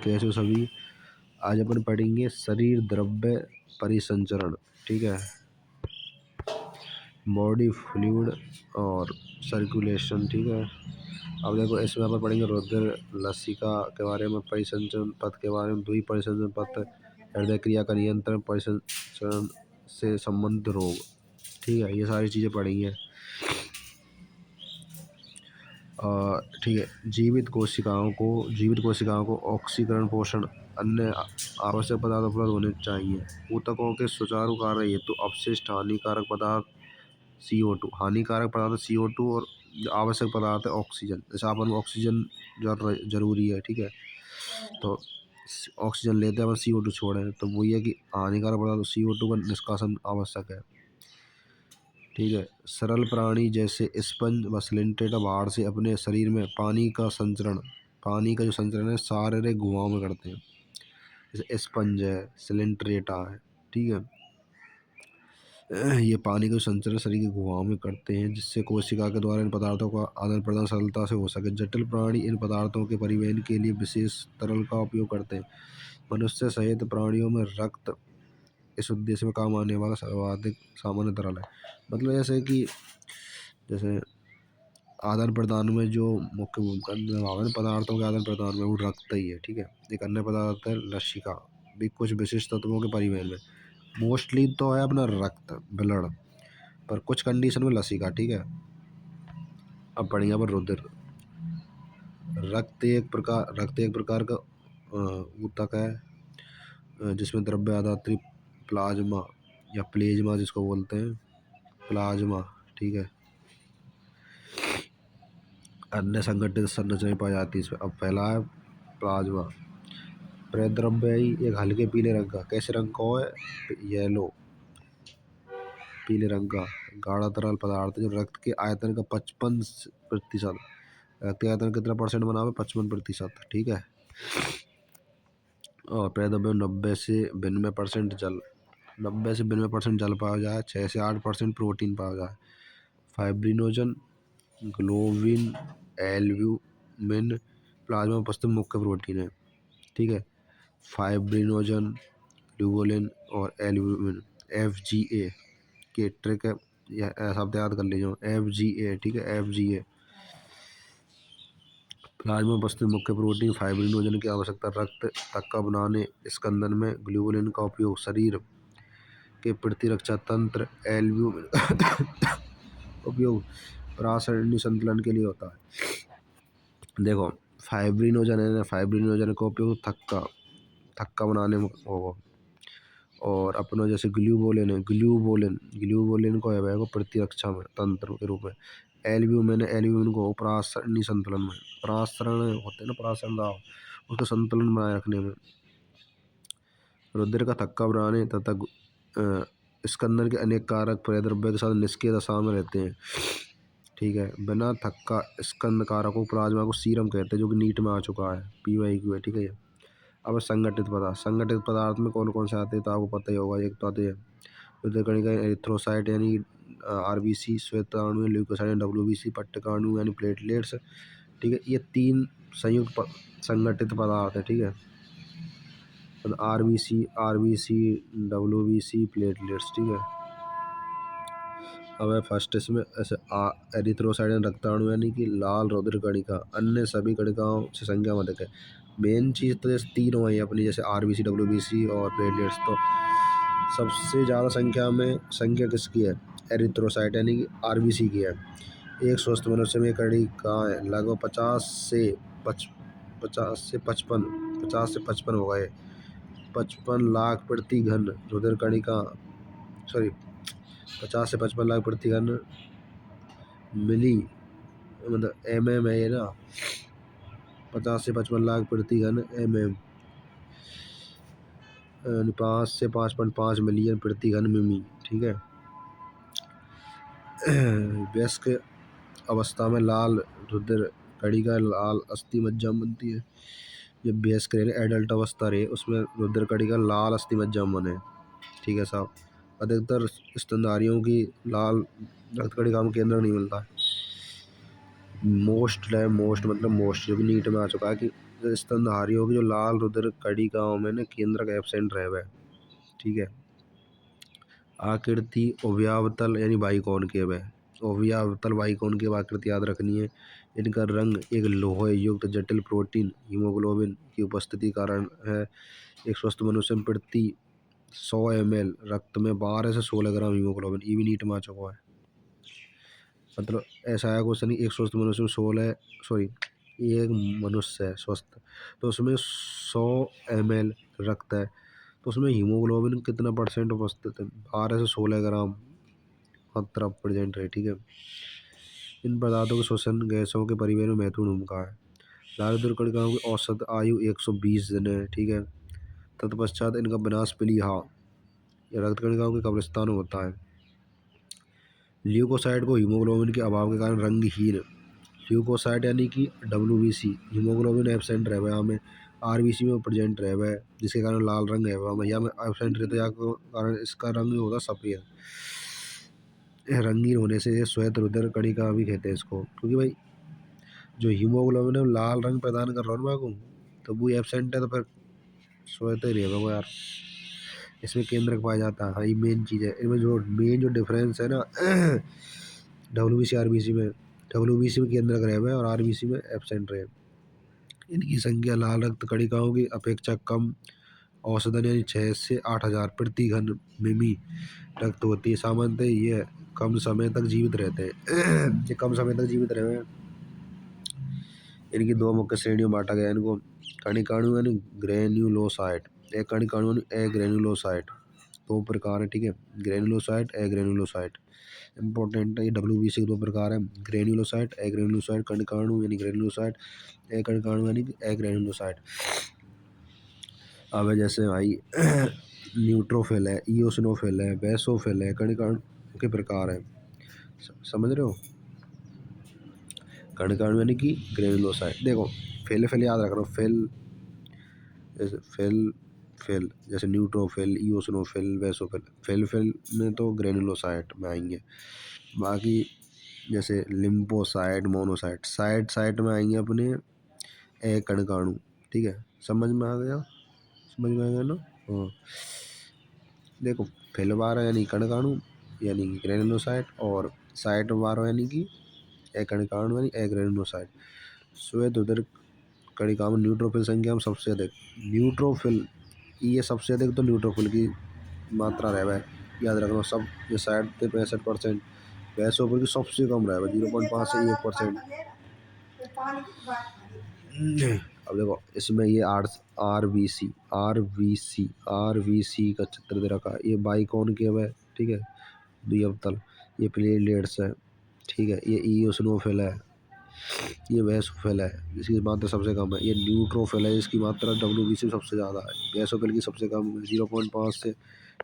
कैसे हो सभी। आज अपन पढ़ेंगे शरीर द्रव्य परिसंचरण। ठीक है, बॉडी फ्लूइड और सर्कुलेशन। ठीक है, अब देखो इसमें अपन पढ़ेंगे रुधिर लसिका के बारे में, परिसंचरण पथ के बारे में, द्वि परिसंचरण पथ, हृदय क्रिया का नियंत्रण, परिसंचरण से संबंधित रोग। ठीक है, ये सारी चीज़ें पढ़ेंगे। ठीक है, जीवित कोशिकाओं को ऑक्सीकरण, पोषण, अन्य आवश्यक पदार्थ उपलब्ध होने चाहिए। ऊतकों के सुचारू कार्य हेतु अपशिष्ट हानिकारक पदार्थ CO2, हानिकारक पदार्थ CO2 और आवश्यक पदार्थ है ऑक्सीजन। जैसे अपन को ऑक्सीजन जरूरी है। ठीक है, तो ऑक्सीजन लेते हैं अपन, CO2 छोड़े, तो वो ये है कि हानिकारक पदार्थ CO2 का निष्कासन आवश्यक है। ठीक है, सरल प्राणी जैसे स्पंज व सिलिंट्रेटा बाहर से अपने शरीर में पानी का जो संचरण है शारीरिक गुहाओं में करते हैं। जैसे स्पंज है, सिलिंट्रेटा है। ठीक है, ये पानी का संचरण शरीर की गुहाओं में करते हैं, जिससे कोशिका के द्वारा इन पदार्थों का आदान प्रदान सरलता से हो सके। जटिल प्राणी इन पदार्थों के परिवहन के लिए विशेष तरल का उपयोग करते हैं। मनुष्य सहित प्राणियों में रक्त इस उद्देश्य में काम आने वाला सर्वाधिक सामान्य तरल है। मतलब ऐसे कि जैसे आदान प्रदान में जो मुख्य भूमिका निभावे पदार्थों के आदान प्रदान में, वो रक्त ही है। ठीक है, एक अन्य पदार्थ है लसिका, भी कुछ विशिष्ट तत्वों के परिवहन में। मोस्टली तो है अपना रक्त, ब्लड, पर कुछ कंडीशन में लसिका। ठीक है, अब पढ़ेंगे पर रुधिर। रक्त एक प्रकार का ऊतक है, जिसमें द्रव्य आधारित प्लाज्मा या प्लेज्मा जिसको बोलते हैं, प्लाज्मा। ठीक है, अन्य संगठित संरचनाएं पाई जाती है इसमें। अब पहला है प्लाज्मा। प्रद्रव्य एक हल्के पीले रंग का, कैसे रंग का है, येलो पीले रंग का गाढ़ा तरल पदार्थ, जो रक्त के आयतन का 55%, रक्त के आयतन कितना परसेंट बना हुआ है, 55%। ठीक है, और प्रद्रव्य 90 से 92% जल पाया जाए, 6 से 8% प्रोटीन पाया जाए। फाइब्रिनोजन, ग्लोबिन, एल्ब्यूमिन प्लाज्मा में उपस्थित मुख्य प्रोटीन है। ठीक है, फाइब्रिनोजन, ग्लोबुलिन और एल्ब्यूमिन, FGA के ट्रिक है, यह शब्द याद कर लीजिए, FGA। ठीक है, FGA प्लाज्मा में उपस्थित मुख्य प्रोटीन। फाइब्रिनोजन की आवश्यकता रक्त थक्का बनाने, स्कंदन में। ग्लोबुलिन का उपयोग शरीर के प्रतिरक्षा तंत्र, एल्ब्यूमिन उपयोग प्रासरणी संतुलन के लिए होता है। देखो फाइब्रिनोजन है ना, फाइब्रिनोजन का उपयोग थक्का बनाने में होगा। और अपना जैसे ग्लूबुलिन है, ग्लूबुलिन को है वो प्रतिरक्षा में तंत्र के रूप में। एल्ब्यूमिन को प्रासरणी संतुलन में, प्रासरण होते हैं ना, प्रासरण दाब, उसका संतुलन बनाए रखने में। रुधिर का थक्का बनाने तथा स्कंदन के अनेक कारक प्रद्रव्य के साथ निष्क्रिय दशा में रहते हैं। ठीक है, बिना थक्का स्कंद कारकों प्लाज्मा को सीरम कहते हैं, जो कि नीट में आ चुका है, PYQ है। ठीक है, अब संगठित पदार्थ में कौन कौन से आते हैं तो आपको पता ही होगा। एक तो आते हैं रुधिर कणिका, एरिथ्रोसाइट यानी RBC, श्वेताणु ल्यूकोसाइट WBC, पट्टकाणु यानी प्लेटलेट्स। ठीक है, ये 3 संयुक्त संगठित पदार्थ है। ठीक है, RBC, WBC, प्लेटलेट्स। ठीक है, अब है फर्स्ट इसमें ऐसे एरिथ्रोसाइट यानी रक्ताणु यानी कि लाल रुधिर कणिका, अन्य सभी कणिकाओं से संख्या में अधिक है। मेन चीज़ तो जैसे 3 हुई है अपनी, जैसे RBC, WBC और प्लेटलेट्स। तो सबसे ज़्यादा संख्या किसकी है, एरिथ्रोसाइट यानी कि RBC की है। एक स्वस्थ मनुष्य में कणिकाएं लगभग 50 से 55 हो गए, 55 लाख प्रति घन रुधिर कणिका, सॉरी 50 से 55 लाख प्रति घन मिली, मतलब MM है ये ना, 50 से 55 लाख प्रति घन MM, 5 से 5.5 मिलियन प्रति घन मिमी। ठीक है, वयस्क अवस्था में लाल रुधिर कणिका लाल अस्थि मज्जा बनती है। जब वयस्क एडल्ट अवस्था रहे, उसमें रुधिर कणिका लाल अस्थि मज्जा बने। ठीक है साहब, अधिकतर स्तनधारियों की लाल रक्त कणिका में केंद्र नहीं मिलता। मोस्ट जो भी नीट में आ चुका है कि जो स्तनधारियों की जो लाल रुधिर कणिकाओं में ना केंद्रक एब्सेंट रहे, ठीक है। आकृति अव्यावतल यानी बाइकॉनकेव है। अव्यावतल बाइकॉनकेव आकृति याद रखनी है। इनका रंग एक लोहे युक्त जटिल प्रोटीन हीमोग्लोबिन की उपस्थिति कारण है। एक स्वस्थ मनुष्य में प्रति 100 ml रक्त में 12 से 16 ग्राम हीमोग्लोबिन, ये भी नीट में आ चुका है। मतलब ऐसा है क्वेश्चन, एक स्वस्थ मनुष्य में 16 सॉरी एक मनुष्य है स्वस्थ, तो उसमें 100 ml रक्त है, तो उसमें हीमोग्लोबिन कितना परसेंट उपस्थित है? 12 से 16 ग्राम मात्रा प्रेजेंट है, ठीक है। इन पदार्थों के श्वसन गैसों के परिवहन में महत्वपूर्ण भूमिका है। लाल रुधिर कणिकाओं की औसत आयु 120 दिन है, ठीक है। तत्पश्चात इनका विनाश पीलिया या रक्त कणिकाओं के कब्रिस्तान में होता है। ल्यूकोसाइट को हीमोग्लोबिन के अभाव के कारण रंगहीन, ल्यूकोसाइट यानी कि WBC हीमोग्लोबिन एब्सेंट रहे यहाँ में, RBC में प्रेजेंट रहे है, जिसके कारण लाल रंग है वह यहाँ में एब्सेंट रहता है, यहाँ कारण इसका रंग होता सफ़ेद। रंगीन होने से ये श्वेत रुधिर कणिका भी कहते हैं इसको, क्योंकि भाई जो हीमोग्लोबिन है लाल रंग प्रदान कर रहा है ना को, तो वो एब्सेंट है तो फिर श्वेत ही रहेगा वो यार। इसमें केंद्रक पाया जाता है, हाँ ये मेन चीज़ है। इनमें जो मेन जो डिफरेंस है ना WBC RBC में, WBC में केंद्रक रहे हुए और RBC में एब्सेंट रहे। इनकी संख्या लाल रक्त कणिकाओं की अपेक्षा कम, औसतन यानी 6 से 8,000 प्रति घन मिमी रक्त होती है। सामान्यतः ये कम समय तक जीवित रहते हैं ये कम समय तक जीवित रहे हैं। इनकी दो मुख्य श्रेणियों में बांटा गया है इनको, कणिकाणु यानी ग्रेन्युलोसाइट, एक कणिकाणु यानी एग्रेन्युलोसाइट, दो प्रकार है, ठीक है। ग्रेन्युलोसाइट एग्रेन्युलोसाइट इंपॉर्टेंट है। ये WBC के दो प्रकार है, ग्रेन्युलोसाइट एग्रेन्युलोसाइट, कणिकाणु यानी ग्रेन्युलोसाइट, कणिकाणु यानी एग्रेन्युलोसाइट। अब जैसे भाई न्यूट्रोफिल है, इओसिनोफिल है, बेसोफिल है, कणिकाणु के प्रकार है, समझ रहे हो। कणिकाणु यानी कि ग्रेन्युलोसाइट। देखो फिल फिल याद रख रहा हूँ, फिल जैसे फिल फिल जैसे neutrophil, eosinophil, basophil. Phil phil में तो ग्रेन्युलोसाइट में आएंगे। बाकी जैसे लिम्फोसाइट, मोनोसाइट, साइट साइट में आएंगे अपने एक कणिकाणु, ठीक है। समझ में आ गया, समझ में आ गया ना। हाँ देखो फिल बारह यानी कणिकाणु यानी कि ग्रेन्युलोसाइट, और साइट बारह यानी कि एक कणिकाणु यानी एग्रेन्युलोसाइट। श्वेत रुधिर कणिका में न्यूट्रोफिल संख्या में सबसे अधिक, न्यूट्रोफिल ये सबसे अधिक तो न्यूट्रोफिल की मात्रा रहे है, याद रखना सब। ये 60 से 65%, बेसोफिल की सबसे कम रहे 0.5 से 1%। अब देखो इसमें ये RBC का चित्र दे रखा है, ये बाइकॉनकेव है, ठीक है, द्विअवतल। ये प्लेटलेट्स है, ठीक है। ये इओसिनोफिल है, ये बेसोफिल है, इसकी मात्रा सबसे कम है। ये न्यूट्रोफिल है, इसकी मात्रा WBC सबसे ज़्यादा है। बेसोफिल की सबसे कम 0.5 से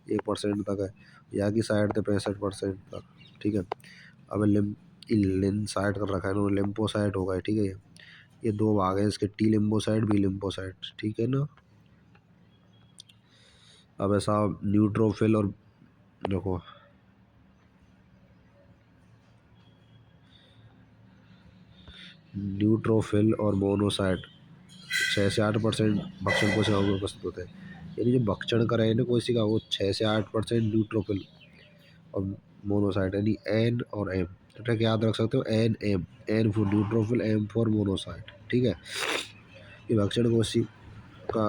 1% तक है, यहाँ की 60 से 65% तक, ठीक है। अब लिम्फोसाइट कर रखा है इन्होंने, लिम्फोसाइट होगा, ठीक है। ये दो भाग हैं इसके, T लिम्फोसाइट, B लिम्फोसाइट, ठीक है ना। अब ऐसा न्यूट्रोफिल और देखो न्यूट्रोफिल और मोनोसाइट 6 से 8% भक्षण कोशिकाओं में उपस्थित होते हैं। यानी जो भक्षण कर रहे हैं ना कोशिका, वो 6 से 8% न्यूट्रोफिल और मोनोसाइट यानी N और M। ट्रिक याद रख सकते हो, NM, N for neutrophil, M for monocyte, ठीक है। ये भक्षण कोशिका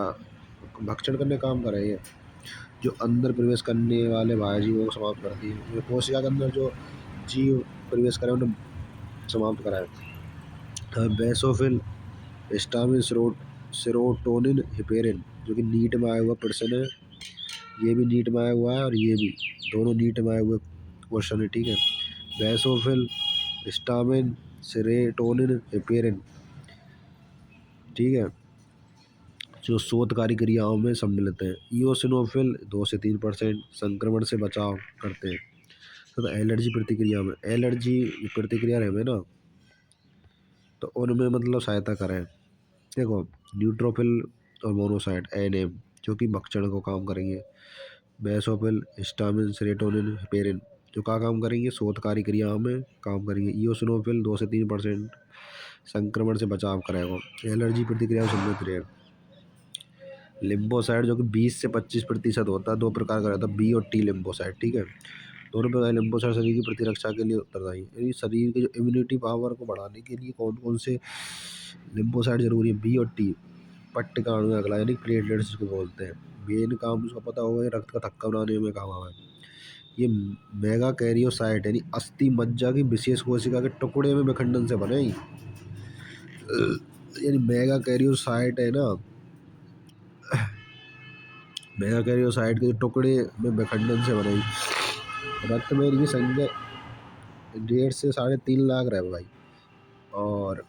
भक्षण करने का काम कर रहे हैं, जो अंदर प्रवेश करने वाले बाह्य जीवों को समाप्त करती है। जो कोशिका के अंदर जो जीव प्रवेश करें उन्हें समाप्त कराएं। बेसोफिल हिस्टामिन, सेरोटोनिन, हिपेरिन, जो कि नीट में आया हुआ प्रश्न है, ये भी नीट में आया हुआ है और ये भी, दोनों नीट में आए हुए क्वेश्चन है, ठीक है। बेसोफिल हिस्टामिन, सेरोटोनिन, हिपेरिन, ठीक है, जो शोधकारी क्रियाओं में सम्मिलित हैं। इओसिनोफिल 2 से 3% संक्रमण से बचाव करते हैं। तो एलर्जी प्रतिक्रिया में, एलर्जी प्रतिक्रिया रहे ना, तो उनमें मतलब सहायता करें। देखो न्यूट्रोफिल और मोनोसाइट NM जो कि भक्षण को काम करेंगे, बेसोफिल हिस्टामिन, सेरोटोनिन, हिपेरिन जो का काम करेंगे, शोधकारी क्रियाओं में काम करेंगे। इओसिनोफिल 2 से 3% संक्रमण से बचाव करेगा। एलर्जी प्रतिक्रिया में सम्मिलित रहे। लिम्फोसाइट जो कि 20 से 25% होता है, दो प्रकार का रहता है, बी और टी लिम्फोसाइट। ठीक है, दोनों प्रकार लिम्फोसाइट शरीर की प्रतिरक्षा के लिए उत्तरदायी है। यानी शरीर के जो इम्यूनिटी पावर को बढ़ाने के लिए कौन कौन से लिम्फोसाइट जरूरी है, बी और टी। पट्टिका अणु अगला यानी प्लेटलेट्स जिसको बोलते हैं, मेन काम उसका पता होगा, ये रक्त का थक्का बनाने में काम आवा है। ये मेगा कैरियोसाइट यानी अस्थि मज्जा की विशेष कोशिका के टुकड़े में विखंडन से बने। यानी मेगा कैरियोसाइट है ना, मेगा कैरियोसाइट के टुकड़े में विखंडन से बने। रक्त में इनकी संख्या 1.5 से 3.5 लाख रहे भाई। और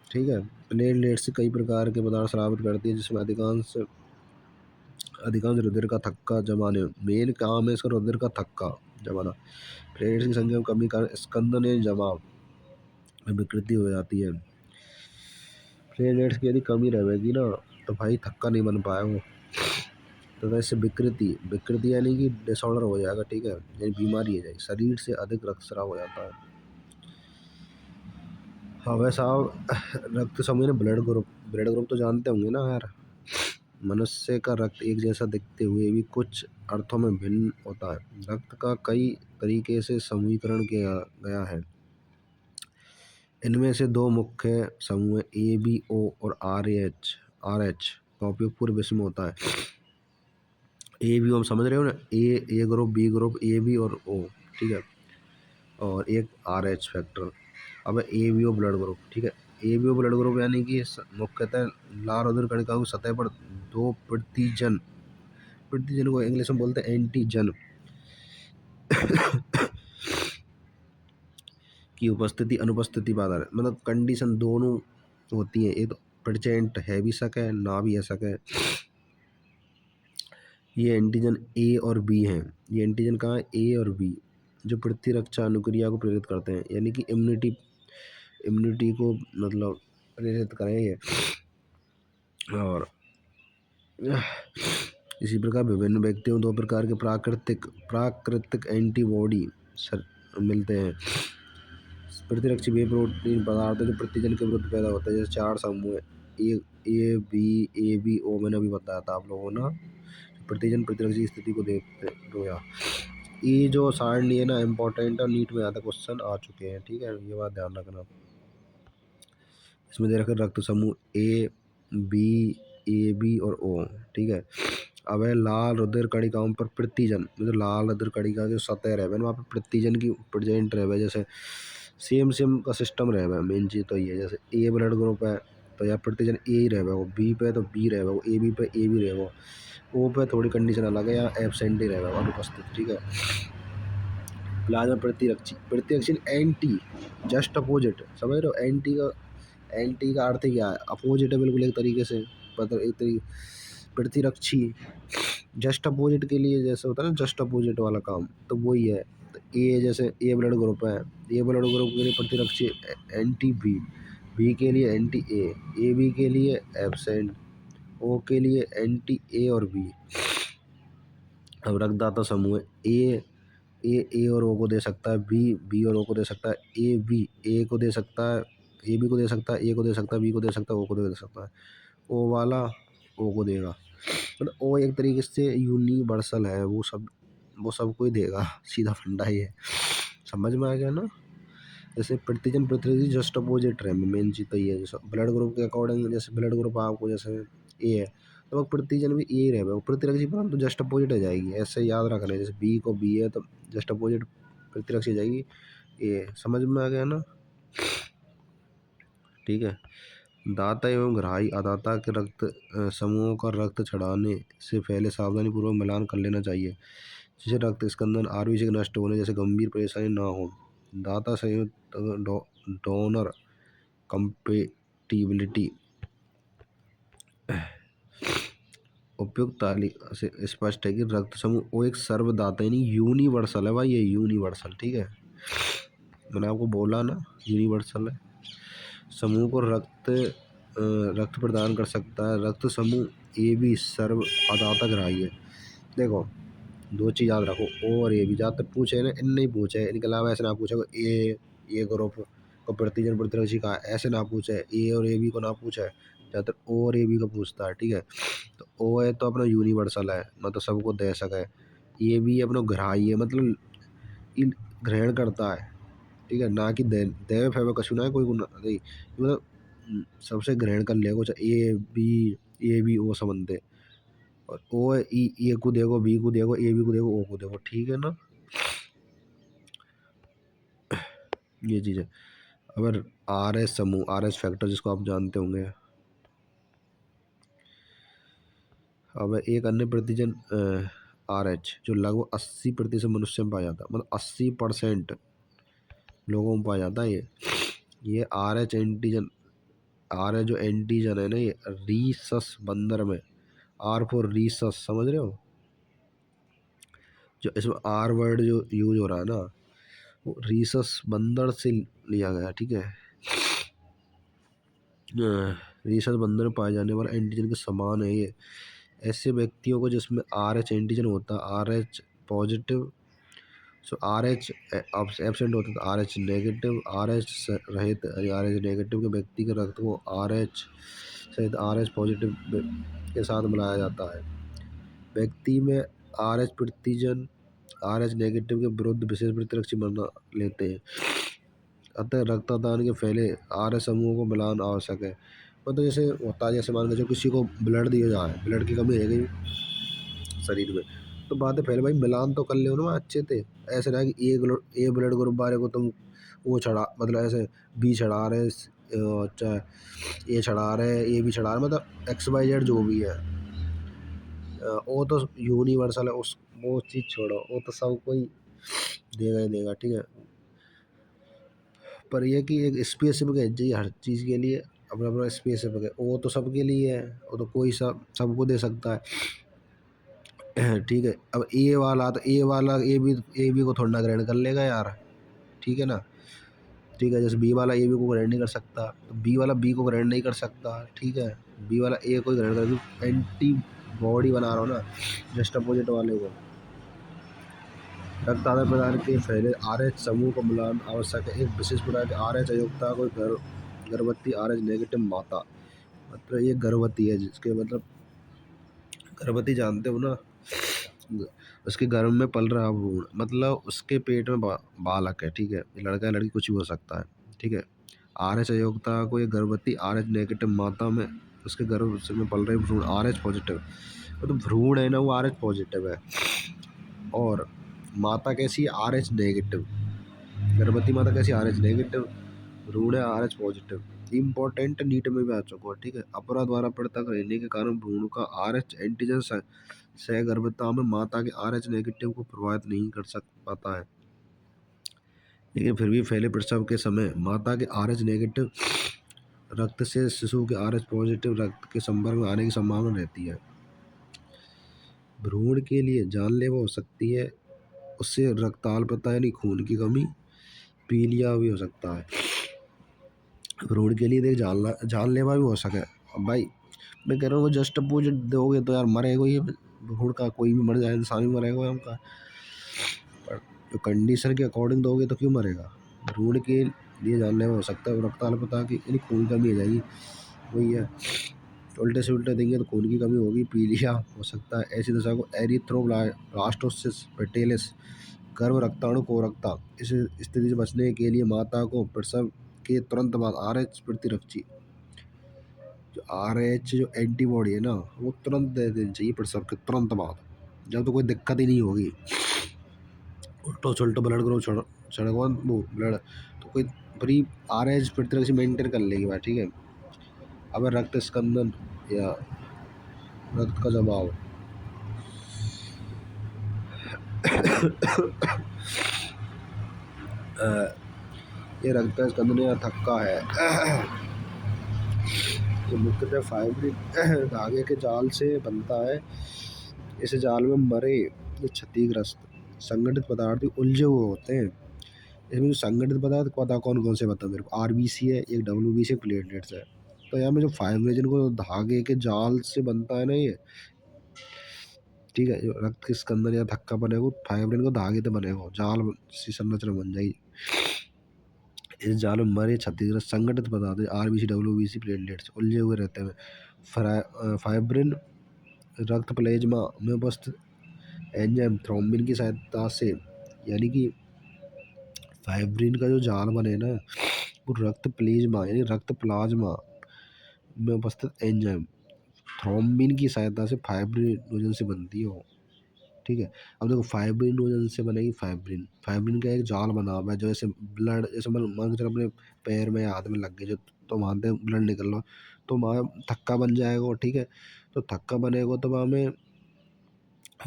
ठीक है, प्लेटलेट से कई प्रकार के पदार्थ स्रावित करती है, जिसमें अधिकांश रुधिर का थक्का जमाने मेन काम है इसका, रुधिर का थक्का जमाना। प्लेटलेट्स की संख्या में कमी का स्कंदन या जमाव में विकृति हो जाती है। प्लेटलेट्स की यदि कमी रहेगी ना तो भाई थक्का नहीं बन पाएगा, तो वैसे विकृति यानी कि डिसऑर्डर हो जाएगा। ठीक है, यानी बीमारी हो जाएगी, शरीर से अधिक रक्तस्राव हो जाता है। हाँ भाई साहब, रक्त समूह में ब्लड ग्रुप तो जानते होंगे ना यार। मनुष्य का रक्त एक जैसा दिखते हुए भी कुछ अर्थों में भिन्न होता है। रक्त का कई तरीके से समूहीकरण किया गया है। इनमें से दो मुख्य समूह ए बी ओ और आर एच का उपयोग पूरे विश्व में होता है। ए बी ओ हम समझ रहे हो ना, A group, B group, A B और ओ। ठीक है, और एक आर एच फैक्टर। अब A B O blood group. ठीक है, A B O blood group यानी कि मुख्यतः लाल रुधिर कणिकाओं की सतह पर दो प्रतिजन को इंग्लिश में बोलते हैं एंटीजन की उपस्थिति अनुपस्थिति पर आधारित, मतलब कंडीशन दोनों होती है, एक तो प्रेजेंट है भी सके ना भी है सके। ये एंटीजन ए और बी हैं। ये एंटीजन कहाँ है, ए और बी, जो प्रतिरक्षा अनुक्रिया को प्रेरित करते हैं, यानी कि इम्यूनिटी को मतलब प्रेरित करें ये। और इसी प्रकार विभिन्न व्यक्तियों में दो प्रकार के प्राकृतिक एंटीबॉडी मिलते हैं। प्रतिरक्षी वे प्रोटीन पदार्थ जो प्रतिजन के विरुद्ध पैदा होते हैं, जैसे 4 समूह ए बी ओ, मैंने अभी बताया था आप लोगों ने। प्रतिजन प्रतिरक्षी स्थिति को देखते रोया। ये जो सारणी है ना इम्पोर्टेंट, और नीट में ज़्यादा क्वेश्चन आ चुके हैं। ठीक है, ये बात ध्यान रखना। इसमें दे रखा रक्त समूह ए बी और ओ। ठीक है, अब है लाल रुधिर कणिकाओं पर प्रतिजन, मतलब लाल रुधिर कणिका जो सतह रहे वहाँ पर प्रतिजन की प्रेजेंट रहे, जैसे सेम का सिस्टम रहे। मेन चीज़ तो ये है, जैसे ए ब्लड ग्रुप है तो यहाँ प्रतिजन ए ही रहे, वो बी पे तो बी रहे, वो ए बी पे ए भी रहे, ओ पे थोड़ी कंडीशन अलग है, यहाँ एबसेंट ही रहे अनुपस्थित। ठीक है, प्लाज्मा प्रतिरक्षी एंटी, जस्ट अपोजिट, समझ रहे हो। एंटी का अर्थ क्या है, अपोजिट है बिल्कुल एक तरीके से, मतलब एक तरीके प्रतिरक्षी। जस्ट अपोजिट के लिए जैसे होता है ना, जस्ट अपोजिट वाला काम, तो वही है। तो ए जैसे ए ब्लड ग्रुप है, ए ब्लड ग्रुप के लिए प्रतिरक्षी एंटी बी, बी के लिए एंटी ए बी के लिए एबसेंट, ओ के लिए एंटी ए और बी। अब रक्तदाता समूह ए और ओ को दे सकता है, बी और ओ को दे सकता है, ए बी ए को दे सकता है, ए बी को दे सकता है, ए को दे सकता है, बी को दे सकता है, ओ को दे सकता है, ओ वाला ओ को देगा। मतलब ओ एक तरीके से यूनिवर्सल है, वो सबको ही देगा, सीधा फंडा ही है। समझ में आ गया ना। जैसे प्रतिजन प्रतिनिधि जस्ट अपोजिट रहे, मेन चीज़ तो ये है। जैसे ब्लड ग्रुप के अकॉर्डिंग, जैसे ब्लड ग्रुप आपको जैसे ए है तो वो प्रतिजन भी ए रहे, वो प्रतिरक्षी परंतु जस्ट अपोजिट हो जाएगी, ऐसे याद रखना है। जैसे बी को बी है तो जस्ट अपोजिट प्रतिरक्षी जाएगी ए। समझ में आ गया ना। ठीक है, दाता एवं ग्राही अदाता के रक्त समूहों का रक्त चढ़ाने से पहले सावधानी पूर्वक मिलान कर लेना चाहिए, जिससे रक्त स्कंदन आरबीसी के नष्ट होने जैसे गंभीर परेशानी ना हो। दाता संयुक्त डोनर कंपेटिबिलिटी उपयुक्त तालिका से स्पष्ट है कि रक्त समूह वो एक सर्वदाता यानी यूनिवर्सल है भाई, ये यूनिवर्सल। ठीक है, मैंने आपको बोला ना यूनिवर्सल है। समूह को रक्त प्रदान कर सकता है। रक्त समूह ए बी सर्व अदाता ग्राही है। देखो दो चीज़ याद रखो, ओ और ए बी ज़्यादातर पूछे ना, इन नहीं पूछे, इनके अलावा ऐसे ना पूछे ए ग्रुप को प्रतिजन प्रतिरक्षी कहाँ है, ऐसे ना पूछे, ए और ए बी को ना पूछे, ज़्यादातर ओ और ए बी को पूछता है। ठीक है, तो ओ है तो अपना यूनिवर्सल है, मतलब सबको दे सके। ये भी अपना ग्राही है, मतलब इन ग्रहण करता है। ठीक है, ना कि दे फे कछु ना है कोई गुना नहीं, मतलब सबसे ग्रहण कर लेगा, चाहे ए बी ओ संबंध है। और ओ है, ए को देखो, बी को देखो, ए बी को देखो, ओ को देखो। ठीक है ना, ये चीज़ है। अगर आर एस समूह, आर एस फैक्टर जिसको आप जानते होंगे। अब एक अन्य प्रतिजन आर एच जो लगभग 80% मनुष्य में पाया जाता है, मतलब 80% लोगों में पाया जाता है। ये R H antigen, R H जो एंटीजन है ना, ये रीसस बंदर में, आर फॉर रीसस, समझ रहे हो, जो इसमें आर वर्ड जो यूज हो रहा है ना, वो रीसस बंदर से लिया गया। ठीक है, रीसस बंदर में पाए जाने वाला एंटीजन के समान है ये। ऐसे व्यक्तियों को जिसमें आर एच एंटीजन होता है, R H positive, so R H absent होता है तो R H negative, R H रहित, आर एच नेगेटिव के व्यक्ति के रक्त को आर एच सहित आर एच पॉजिटिव के साथ मिलाया जाता है। व्यक्ति में आर एच प्रतिजन आर एच नेगेटिव के विरुद्ध विशेष प्रतिरक्षी बना लेते हैं, अतः रक्तदान के पहले आर एच समूहों को मिलान आवश्यक है। मतलब जैसे होता है, जैसे मान के चलो किसी को ब्लड दिया जाए, ब्लड की कमी है गई शरीर में, तो बात है पहले भाई मिलान तो कर ले ना अच्छे थे। ऐसे रहा कि ए ब्लड ग्रुप वाले को तुम वो चढ़ा, मतलब ऐसे बी चढ़ा रहे, चाहे ए चढ़ा रहे, ए बी चढ़ा रहे, मतलब एक्स वाई जेड जो भी है, वो तो यूनिवर्सल है, उस वो चीज़ छोड़ो, वो तो सब कोई देगा ही देगा। ठीक है, पर यह कि एक स्पेसिफिक है जी, हर चीज़ के लिए अपना अपना स्पेसिफिक है, वो तो सबके लिए है, वो तो कोई सबको दे सकता है। ठीक है, अब ए वाला तो ए वाला ए बी को थोड़ा ना ग्रहण कर लेगा यार। ठीक है ना, ठीक है, जैसे बी वाला ए बी को ग्रहण नहीं कर सकता, तो बी वाला बी को ग्रहण नहीं कर सकता। ठीक है, बी वाला ए को ग्रहण कर, एंटी बॉडी बना रहा हो ना जस्ट अपोजिट वाले को। रक्त आधार प्रदान के पहले आर एच समूह को मिलान आवश्यक है। एक विशेष प्रकार के आर एच अयोग्यता को गर्भवती आर एच नेगेटिव माता, मतलब ये गर्भवती है, जिसके मतलब गर्भवती जानते हो ना, उसके गर्भ में पल रहा भ्रूण, मतलब उसके पेट में बालक है। ठीक है, लड़का या लड़की कुछ भी हो सकता है। ठीक है, आर एच अयोग्यता को ये गर्भवती आर एच नेगेटिव माता में उसके गर्भ से में पल रहे भ्रूण आर एच पॉजिटिव, तो भ्रूण है ना वो आर एच पॉजिटिव है, और माता कैसी आर एच नेगेटिव, गर्भवती माता कैसी आर एच नेगेटिव, भ्रूण है R H positive. Important NEET में भी आ चुका है। ठीक है, अपरा द्वारा पृथक रहने के कारण भ्रूण का आर एच एंटीजन सहगर्भता में माता के आर एच नेगेटिव को प्रभावित नहीं कर पाता है, लेकिन फिर भी पहले प्रसव के समय माता के आर एच नेगेटिव रक्त से शिशु के आर एच पॉजिटिव रक्त के संपर्क में आने की संभावना रहती है। भ्रूण के लिए जानलेवा हो सकती है, उससे रक्ताल्पता यानी खून की कमी, पीलिया भी हो सकता है। भ्रूण के लिए देख जानलेवा भी हो सके। अब भाई मैं कह रहा हूँ जस्ट अपोजिट दोगे तो यार मरेगा ही, भ्रूण का कोई भी मर जाए, इंसान भी मरेगा हमका, पर जो कंडीशन के अकॉर्डिंग दोगे तो क्यों मरेगा। भ्रूण के लिए जानलेवा हो सकता है, रक्ताल्पता की यानी खून की कमी हो जाएगी, वही है, उल्टे से उल्टे देंगे तो खून की कमी होगी, पीलिया हो सकता है। ऐसी दशा को एरिथ्रोब्लास्टोसिस पेटेलिस गर्भ रक्ताणु कोरकता, इस स्थिति से बचने के लिए माता को प्रसव के तुरंत बाद आर एच प्रतिरक्षी, जो आर एच जो एंटीबॉडी है ना, वो तुरंत दे देनी चाहिए प्रसव के तुरंत बाद, जब तो कोई दिक्कत ही नहीं होगी। उल्टो सुल्टो ब्लड ग्रुप छड़कवा वो ब्लड तो कोई फ्री आर एच प्रतिरक्षी मेंटेन कर लेगी भाई। ठीक है, अब रक्त स्कंदन या रक्त का जमाव, ये रक्त का स्कंदन या थक्का है, ये मुख्यतः फाइब्रिन धागे के जाल से बनता है। इस जाल में मरे या क्षतिग्रस्त संगठित पदार्थ उलझे हुए होते हैं। इसमें जो संगठित पदार्थ पता कौन कौन से, बता मेरे को, आरबीसी है, एक डब्ल्यूबीसी, प्लेटलेट्स है। तो यहाँ में जो फाइब्रिन को धागे के जाल से बनता है ना ये, ठीक है, जो रक्त के स्कंदन या धक्का बनेगा फाइब्रिन को धागे से बनेगा, जाल सी संरचना बन जाएगी। इस जाल में मरे क्षतिग्रस्त संगठित पदार्थ आरबीसी डब्ल्यूबीसी प्लेटलेट्स उलझे हुए रहते हैं। फाइब्रिन रक्त प्लेज्मा में उपस्थित एंजाइम थ्रोम्बिन की सहायता से, यानी कि फाइब्रिन का जो जाल बने ना वो रक्त प्लेज्मा यानी रक्त प्लाज्मा में उपस्थित एंजाइम थ्रोम्बिन की सहायता से फाइब्रिनोजन से बनती है वो। ठीक है। अब देखो फाइब्रिनोजन से बनेगी फाइब्रिन। फाइब्रिन का एक जाल बना हुआ है जो जैसे ब्लड, जैसे मान के चलो अपने पैर में या हाथ में लग गए जो, तो वहाँ से ब्लड निकल रहा तो वहाँ थक्का बन जाएगा। ठीक है। तो थक्का बनेगा तो वहाँ में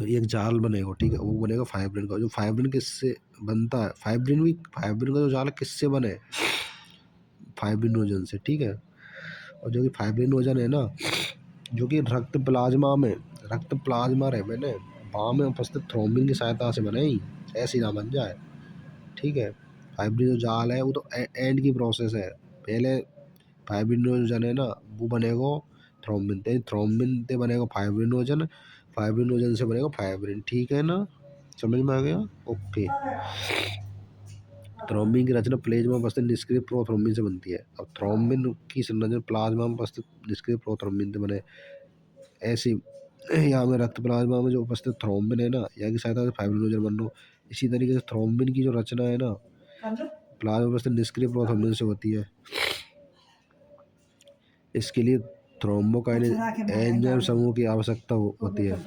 एक जाल बनेगा। ठीक है। वो बनेगा फाइब्रिन का। जो फाइब्रिन किससे बनता है, फाइब्रिन का जो जाल है किससे बने, फाइब्रिनोजन से। ठीक है। और जो कि फाइब्रिनोजन है ना, जो कि रक्त प्लाज्मा रहे मैंने वहाँ में उपस्थित थ्रोम्बिन की सहायता से बने ही, ऐसे ही ना बन जाए। ठीक है। फाइब्रिन जो जाल है वो तो एंड की प्रोसेस है। पहले फाइब्रिनोजन है ना वो बनेगा थ्रोम्बिन से बनेगा फाइब्रिनोजन, फाइब्रिनोजन से बनेगा फाइब्रिन। ठीक है ना, समझ में आ गया। ओके। थ्रोम्बिन की रचना प्लेज्मा में उपस्थित निष्क्रिय प्रोथ्रोम्बिन से बनती है। अब थ्रोम्बिन की संरचना प्लाज्मा में उपस्थित निष्क्रिय प्रोथ्रोम्बिन से बने, ऐसी यहाँ में रक्त प्लाज्मा में जो उपस्थित थ्रोम्बिन है ना, यहाँ की सहायता से फाइब्रिनोजन बन रहा। इसी तरीके से थ्रोम्बिन की जो रचना है ना प्लाज्मा में उपस्थित निष्क्रिय प्रोथ्रोम्बिन से होती है। इसके लिए थ्रोम्बोकाइनेज एंजाइम समूह की आवश्यकता होती है।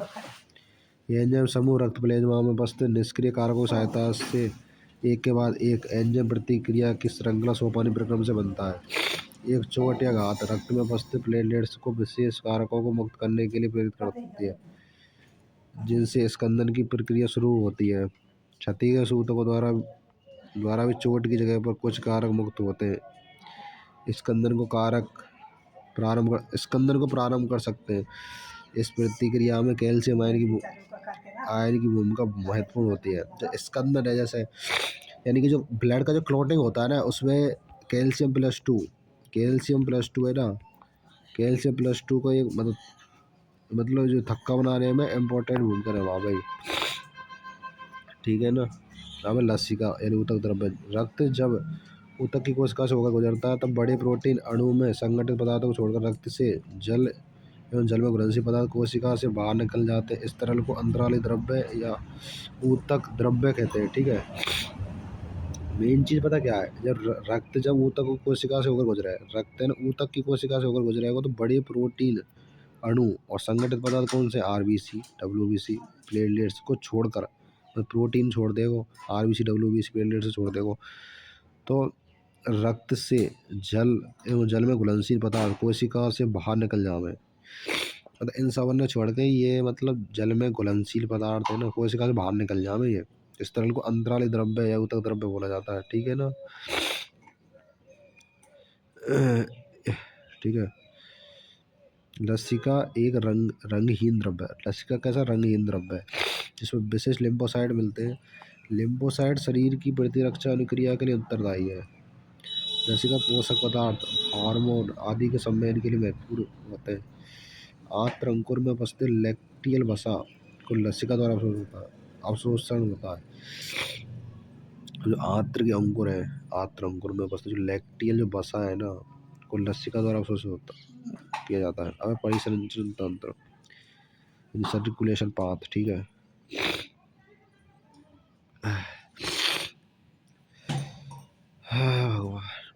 ये एंजाइम समूह रक्त प्लाज्मा में उपस्थित निष्क्रिय कारकों की सहायता से एक के बाद एक एंजाइम प्रतिक्रिया की श्रृंखला सोपानी प्रक्रम से बनता है। एक चोट या घात रक्त में उपस्थित प्लेटलेट्स को विशेष कारकों को मुक्त करने के लिए प्रेरित करती है, जिनसे स्कंदन की प्रक्रिया शुरू होती है। क्षति के सूतकों द्वारा भी चोट की जगह पर कुछ कारक मुक्त होते हैं। स्कंदन को प्रारंभ कर सकते हैं। इस प्रतिक्रिया में कैल्शियम आयन की भूमिका महत्वपूर्ण होती है। जो स्कंदन है जैसे, यानी कि जो ब्लड का जो क्लॉटिंग होता है ना उसमें कैल्शियम प्लस टू है ना, कैल्शियम प्लस 2 का एक मतलब जो थक्का बनाने में इम्पोर्टेंट भूमिका है भाई। ठीक है ना। अब लसिका यानी ऊतक द्रव्य, रक्त जब ऊतक की कोशिका से होकर गुजरता है तब बड़े प्रोटीन अणु में संगठित पदार्थों को छोड़कर रक्त से जल एवं जल में घुलनशील पदार्थ कोशिका से बाहर निकल जाते हैं। इस तरल को अंतराली द्रव्य या ऊतक द्रव्य कहते हैं। ठीक है। मेन चीज पता क्या है, जब ऊतक कोशिका से होकर गुजरा है, रक्त है ना ऊतक की कोशिका से होकर गुजरेगा तो बड़े प्रोटीन अणु और संगठित पदार्थ कौन से, आरबीसी डब्ल्यूबीसी प्लेटलेट्स को छोड़कर, तो प्रोटीन छोड़ देगा, आरबीसी डब्ल्यूबीसी प्लेटलेट्स से छोड़ देगा, तो रक्त से जल एवं जल में घुलनशील पदार्थ कोशिका से बाहर निकल जावे। मतलब इन सब ने छोड़ के ये मतलब जल में घुलनशील पदार्थ है ना कोशिका से बाहर निकल जावे ये। इस तरल को अंतराली द्रव्य या ऊतक द्रव्य बोला जाता है। ठीक है ना। ठीक है। लसिका एक रंगहीन द्रव्य है। लसिका कैसा रंगहीन द्रव्य है जिसमें विशेष लिम्फोसाइट मिलते हैं। लिम्फोसाइट शरीर की प्रतिरक्षा अनुक्रिया के लिए उत्तरदायी है। लसिका पोषक पदार्थ, हार्मोन आदि के संवहन के लिए महत्वपूर्ण होते हैं। आंत्र अंकुर में उपस्थित लैक्टियल वसा को लसिका द्वारा अवशोषण होता है। जो आंत्र अंकुर में उपस्थित जो लैक्टियल जो वसा है ना को लसिका द्वारा अवशोषित किया जाता है। अब परिसंचरण तंत्र, सर्कुलेशन पाथ। ठीक है।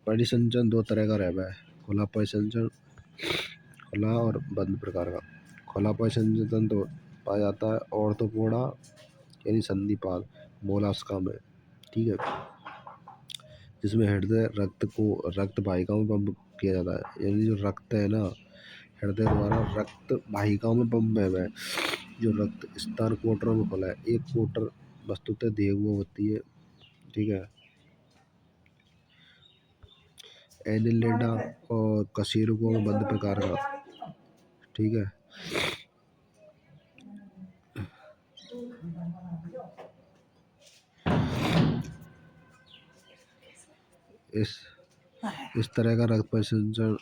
परिसंचरण दो तरह का रहता है, खुला परिसंचरण, खुला और बंद प्रकार का। खुला परिसंचरण तंत्र पाया जाता है ऑर्थोपोडा यानी संधिपाद मोलास्का में। ठीक है। जिसमें हृदय रक्त वाहिकाओं में पंप किया जाता है, यानी जो रक्त है ना हृदय द्वारा रक्त वाहिकाओं में पंप है। जो रक्त स्तन कोटरों में खुला है। एक कोटर वस्तुतः देहगुआ होती है। ठीक है। एनिलेडा और कशेरुकों में बंद प्रकार का। ठीक है। इस तरह का रक्त परिसंचरण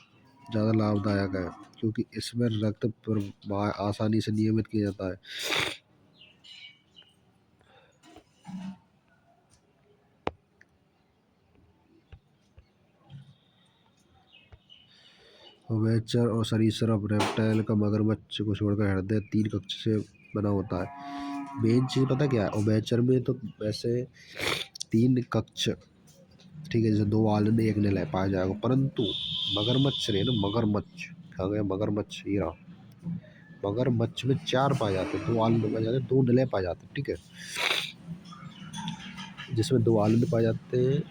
ज़्यादा लाभदायक है क्योंकि इसमें रक्त प्रवाह आसानी से नियमित किया जाता है। उभयचर और सरीसृप रेप्टाइल का मगरमच्छ को छोड़कर हृदय 3 कक्ष से बना होता है। मेन चीज़ पता क्या है, उभयचर में तो वैसे 3 कक्ष, ठीक है, जैसे 2 आनंद 1 निलय पाया जाएगा, परंतु मगरमच्छ रहे ना, मगरमच्छ कहा गया, मगरमच्छ ये रहा, मगरमच्छ में 4 पाए जाते हैं, 2 आनंद पाए जाते हैं, 2 निलय पाए जाते हैं, ठीक है, जिसमें 2 आनंद पाए जाते हैं।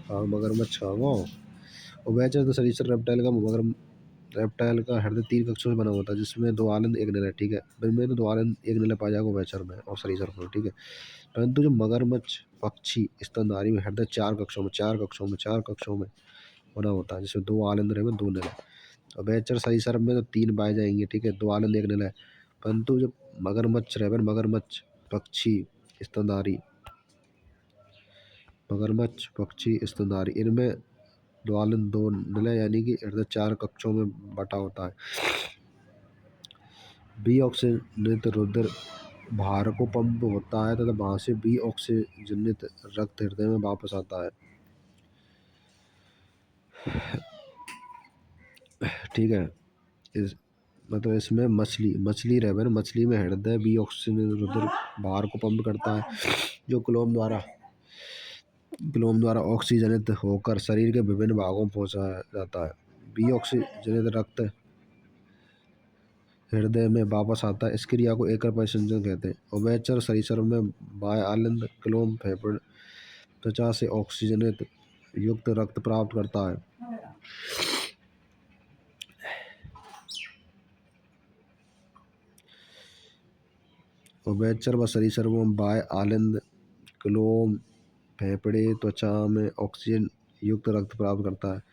हाँ मगरमच्छ कहाँ गो। उभयचर तो सरीसृप रेप्टाइल का मगर रेप्टाइल का हृदय 3 कक्षों से बना होता है, जिसमें 2 आनंद 1 निलय, ठीक है, इनमें तो 2 आनंद 1 निलय पाया जाएगा उभयचर में और सरीसृप में, ठीक है। परंतु जो मगरमच्छ पक्षी स्तनधारी में हृदय 4 कक्षों में बना होता है, जिसमें 2 आनंद रहेंगे, 2 निलय। उभयचर सरीसृप में तो 3 पाए जाएंगे, ठीक है, 2 आनंद 1 निलय। परंतु जो मगरमच्छ रहे, मगरमच्छ पक्षी स्तनधारी, मगरमच्छ पक्षी स्तनधारी, इनमें 2 आनंद 2 निलय, यानी कि हृदय 4 कक्षों में बटा होता है। बी ऑक्सीजनित रुधिर भार को पंप होता है तथा वहां से बी ऑक्सीजनित रक्त हृदय में वापस आता है, ठीक है। इस मतलब इसमें मछली रहे, मछली में हृदय बी ऑक्सीजन रुधिर भार को पंप करता है, जो क्लोम द्वारा ऑक्सीजनित होकर शरीर के विभिन्न भागों में पहुंचाया जाता है। बी ऑक्सीजनित रक्त हृदय में वापस आता है। इस क्रिया को एकल परिसंचरण कहते हैं। उभयचर सरीसृप में बाह्य आलिंद क्लोम फेफड़े त्वचा से ऑक्सीजनित युक्त रक्त प्राप्त करता है। उभयचर व सरीसृप में बाह्य आलिंद क्लोम फेफड़े त्वचा में ऑक्सीजन युक्त रक्त प्राप्त करता है।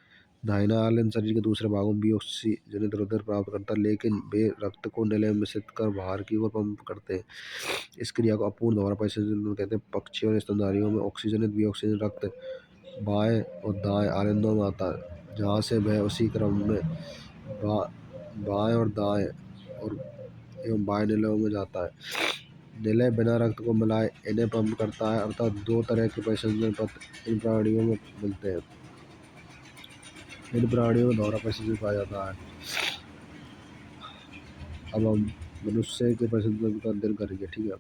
दाहिना आलिंद शरीर के दूसरे भागों में भी ऑक्सीजनित रुधिर प्राप्त करता है, लेकिन वे रक्त को निलय में मिश्रित कर बाहर की ओर पंप करते हैं। इस क्रिया को अपूर्ण दोहरा परिसंचरण कहते हैं। पक्षियों और स्तनधारियों में ऑक्सीजनित भी ऑक्सीजन रक्त बाएं और दाएं आलिंदों में आता है, जहाँ से वह उसी क्रम में बाएं और दाएं और एवं बाएं निलयों में जाता है। निलय बिना रक्त को मिलाए इन्हें पंप करता है, अर्थात 2 तरह के परिसंचरण पथ इन प्राणियों में मिलते हैं। इन प्राणियों में दोहरा परिसंचरण पाया जाता है। अब हम मनुष्य के परिसंचरण तंत्र का अध्ययन करेंगे, ठीक है।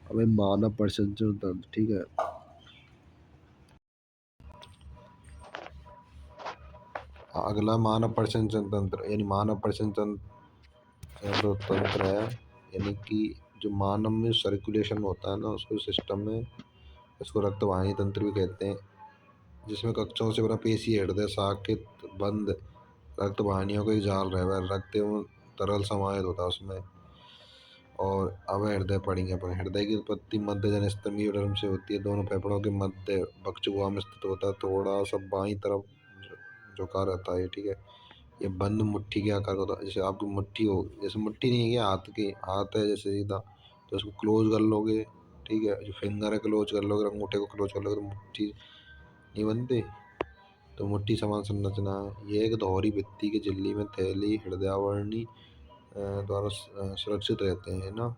अब ये मानव परिसंचरण तंत्र, ठीक है। अगला मानव परिसंचरण तंत्र, यानी मानव परिसंचरण जो तंत्र है, यानी कि जो मानव में सर्कुलेशन होता है ना, उसको सिस्टम में, इसको रक्त वाहिनी तंत्र भी कहते हैं, जिसमें कक्षों से बना पेशी हृदय साकित बंद रक्त वाहिनियों का एक जाल रहे, रक्त एवं तरल समाहित होता है उसमें। और अब हृदय पढ़ेंगे अपन। हृदय की उत्पत्ति मध्य जनस्तंभीय ऊर्ध्व से होती है, दोनों फेफड़ों के मध्य पक्षगुहा में स्थित होता है, थोड़ा सा बाईं तरफ झुका रहता है, ठीक है। ये बंद मुट्ठी के आकार का होता है, जैसे आपकी मुट्ठी हो, जैसे मुट्ठी नहीं है हाथ की, हाथ है जैसे सीधा, तो उसको क्लोज कर लोगे, ठीक है, जो फिंगर है क्लोज कर लोगे, अंगूठे को क्लोज कर लोगे, तो मुट्ठी नहीं बनती, तो मुट्ठी समान संरचना है। ये एक दोहरी भित्ति के झिल्ली में थैली हृदयावर्णी द्वारा सुरक्षित रहते हैं ना।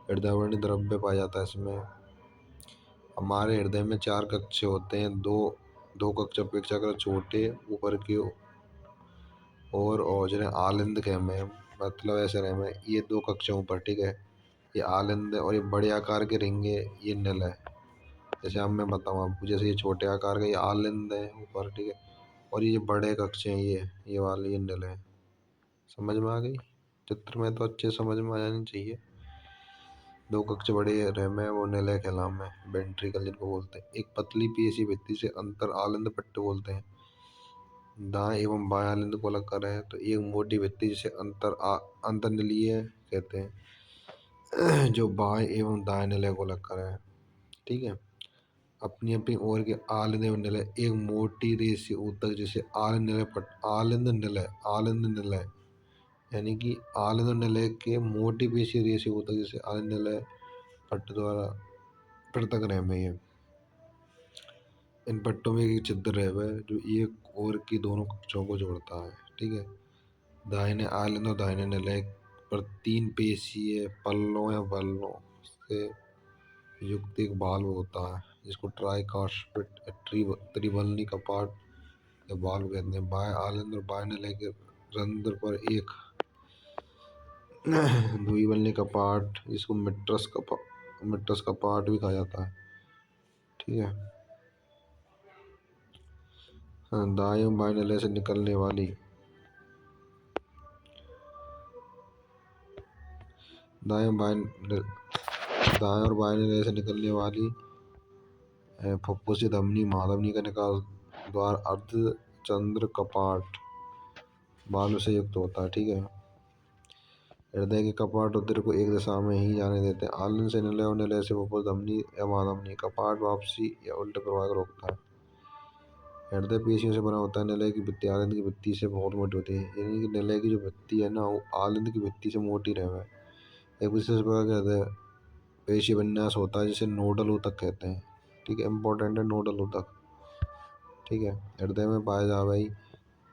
हृदयावर्णी द्रव्य पाया जाता है इसमें। हमारे हृदय में 4 कक्ष होते हैं, दो कक्ष अपेक्षाकृत छोटे ऊपर के और जिन्हें आलिंद कहते हैं, मतलब ऐसे रहे में ये 2 कक्ष ऊपर, ठीक है, ये आलिंद है, और ये बड़े आकार के रिंग है, ये निल है। जैसे अब मैं बताऊँ आपको, जैसे ये छोटे आकार का ये आलिंद है ऊपर, ठीक है, और ये बड़े कक्ष हैं, ये वाले ये निल है। समझ में आ गई? चित्र में तो अच्छे समझ में आ जानी चाहिए। 2 कक्ष बड़े रहम है, वो निलय कहलाम है, वेंट्रिकल जिनको बोलते हैं। एक पतली पेशी भित्ति से अंतर आलिंद पट्टे बोलते हैं। दाएं एवं बाएं आलिंद को अलग कर है, तो एक मोटी भित्ति जिसे अंतर्निलीय कहते हैं, जो बाएं एवं दाएं निलय को अलग कर है, ठीक है। अपनी अपनी ओर के आलिंद एवं निलय एक मोटी रेशे ऊतक जिसे आलिंद निलय, यानी कि आलिंद और निलय के मोटी पेशी रेशे ऊतक जिसे आलिंद निलय पट्ट द्वारा पृथक रहम है। इन पट्टों में एक छिद्र है जो एक ओर की दोनों कक्षों को जोड़ता है, ठीक है। दाहिने आलिंद और दाहिने निलय पर 3 पेशीय पल्लों या बल्लों से युक्त एक बाल्व होता है, जिसको ट्राइकास्पिड त्रिबलनी कपाट या वाल्व कहते हैं। बाएं आलंद और बाएं निलय के रंध्र पर एक द्विबलनीय कपाट, जिसको मिट्रस कपाट भी कहा जाता है। ठीक है। हाँ, दाएं और बाएं निलय से निकलने वाली दाएं और बाएं निलय से निकलने वाली फुफ्फुसी धमनी महाधमनी का निकास द्वार अर्धचंद्र कपाट बालू से युक्त होता है। ठीक है। हृदय के कपाट रुधिर को एक दिशा में ही जाने देते हैं। आलन से निलय और निलय से फुफ्फुस धमनी या महाधमनी कपाट वापसी या उल्टे प्रवाह को रोकता है। हृदय पेशियों से बना होता है। निलय की भित्ति आलंद की भित्ति से बहुत मोटी होती है, यानी कि निलय की जो भित्ति है ना, वो आलंद की भित्ति से मोटी रहे है। एक विशेष प्रकार का हृदय पेशी विन्यास होता है जिसे नोडल ऊतक कहते हैं। ठीक है, इंपॉर्टेंट है नोडल ऊतक। ठीक है। हृदय में पाया जा भाई,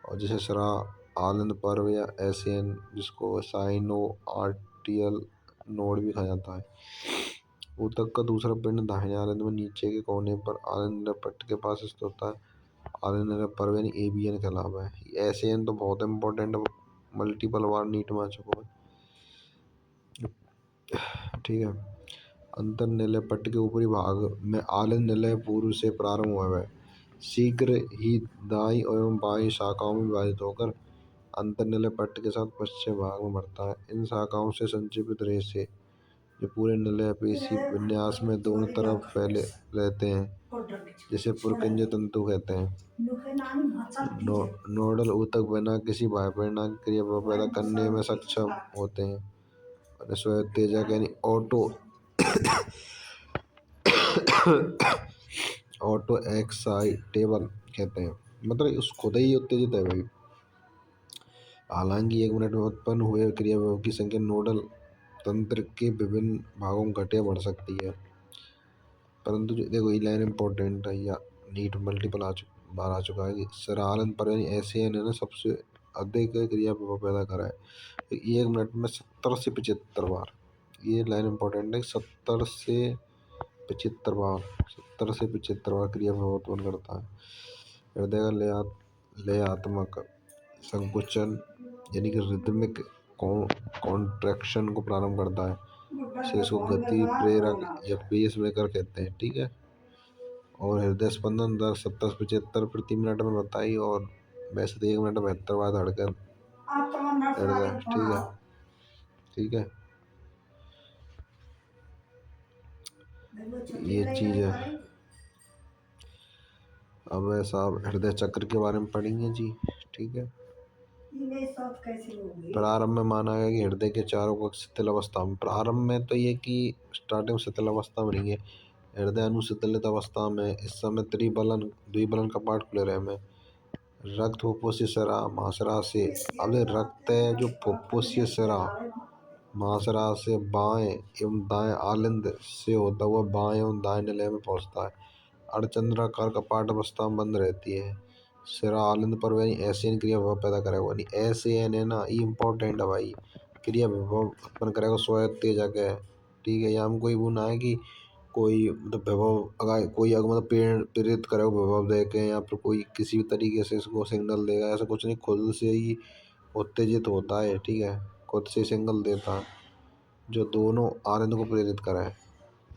और जिसे सरा आलंद पर्व या एसियन, जिसको साइनो आर्टियल नोड भी कहा जाता है। ऊतक का दूसरा पिंड दाहिने आलंद में नीचे के कोने पर आलंद पट्ट के पास स्थित होता है। आलंद पर्व यानी एबीएन कहलावा है। एसियन तो बहुत इंपॉर्टेंट है, मल्टीपल बार नीट में आ चुका है। ठीक है। अंतर निलय पट्ट के ऊपरी भाग में आलंद निलय पूर्व से प्रारंभ हुआ है, शीघ्र ही दाई एवं बाई शाखाओं में विभाजित होकर अंतर निलय पट्ट के साथ पश्चिम भाग में बढ़ता है। इन शाखाओं से संचित रेशे जो पूरे निलय पेशी विन्यास में दोनों तरफ फैले रहते हैं, जिसे पुरकिंज तंतु कहते हैं। नोडल ऊतक बिना किसी बाह्य प्रेरणा की क्रिया पैदा करने में सक्षम होते हैं। स्वयंतेजक यानी ऑटो एक्साइटेबल कहते हैं, मतलब उस खुद ही उत्तेजित है भाई। हालांकि 1 मिनट में उत्पन्न हुए क्रिया विभव की संख्या नोडल तंत्र के विभिन्न भागों में घटे बढ़ सकती है, परंतु जो देखो ये लाइन इंपॉर्टेंट है या नीट मल्टीपल बार आ चुका है कि सरालन पर ऐसे है ना सबसे अधिक क्रिया विभव पैदा करा है। तो 1 मिनट में 70 से 75 बार, ये लाइन इंपॉर्टेंट है। 70 से 75 बार, 70 से 75 बार क्रिया विभव उत्पन्न करता है। हृदय का लयात्मक संकुचन यानी कि रिदमिक कॉन्ट्रैक्शन को प्रारंभ करता है, से इसको गति प्रेरक या पेस मेकर कहते हैं। ठीक है। और हृदय स्पंदन दर 70 से 75 प्रति मिनट में बताई, और वैसे तो 1 मिनट में 72 बार धड़कन हृदय। ठीक है। ठीक है, ये चीज है। अब साहब हृदय चक्र के बारे में पढ़ेंगे जी। ठीक है। प्रारंभ में माना गया कि हृदय के चारों को शिथिल अवस्था में, प्रारंभ में तो ये कि स्टार्टिंग शिथिल अवस्था में नहीं है, हृदय अनुशिथिलित अवस्था में। इस समय द्विबलन कपाट खुले रहे में। रक्त फुफ्फुसीय सिरा महासरा से, अब रक्त है जो फुफ्फुसीय सिरा महासरा से बाएं एवं दाएं आलिंद से होता हुआ बाएं एवं दाएं निलय में पहुंचता है। अर्धचंद्राकार कपाट अवस्था में बंद रहती है। सिरा आलिंद पर यानी एसियन क्रिया विभव पैदा करेगा, यानी एसियन है ना, ये इंपॉर्टेंट है भाई। क्रिया विभव उत्पन्न करेगा स्वयंतेजक है। ठीक है। यहाँ में कोई वो ना है कि कोई मतलब विभव अगर कोई अगर मतलब प्रेरित करेगा विभव दे के, या फिर कोई किसी भी तरीके से इसको सिग्नल देगा, ऐसा कुछ नहीं, खुद से ही उत्तेजित होता है। ठीक है। खुद से सिग्नल देता है जो दोनों आनंद को प्रेरित करा है।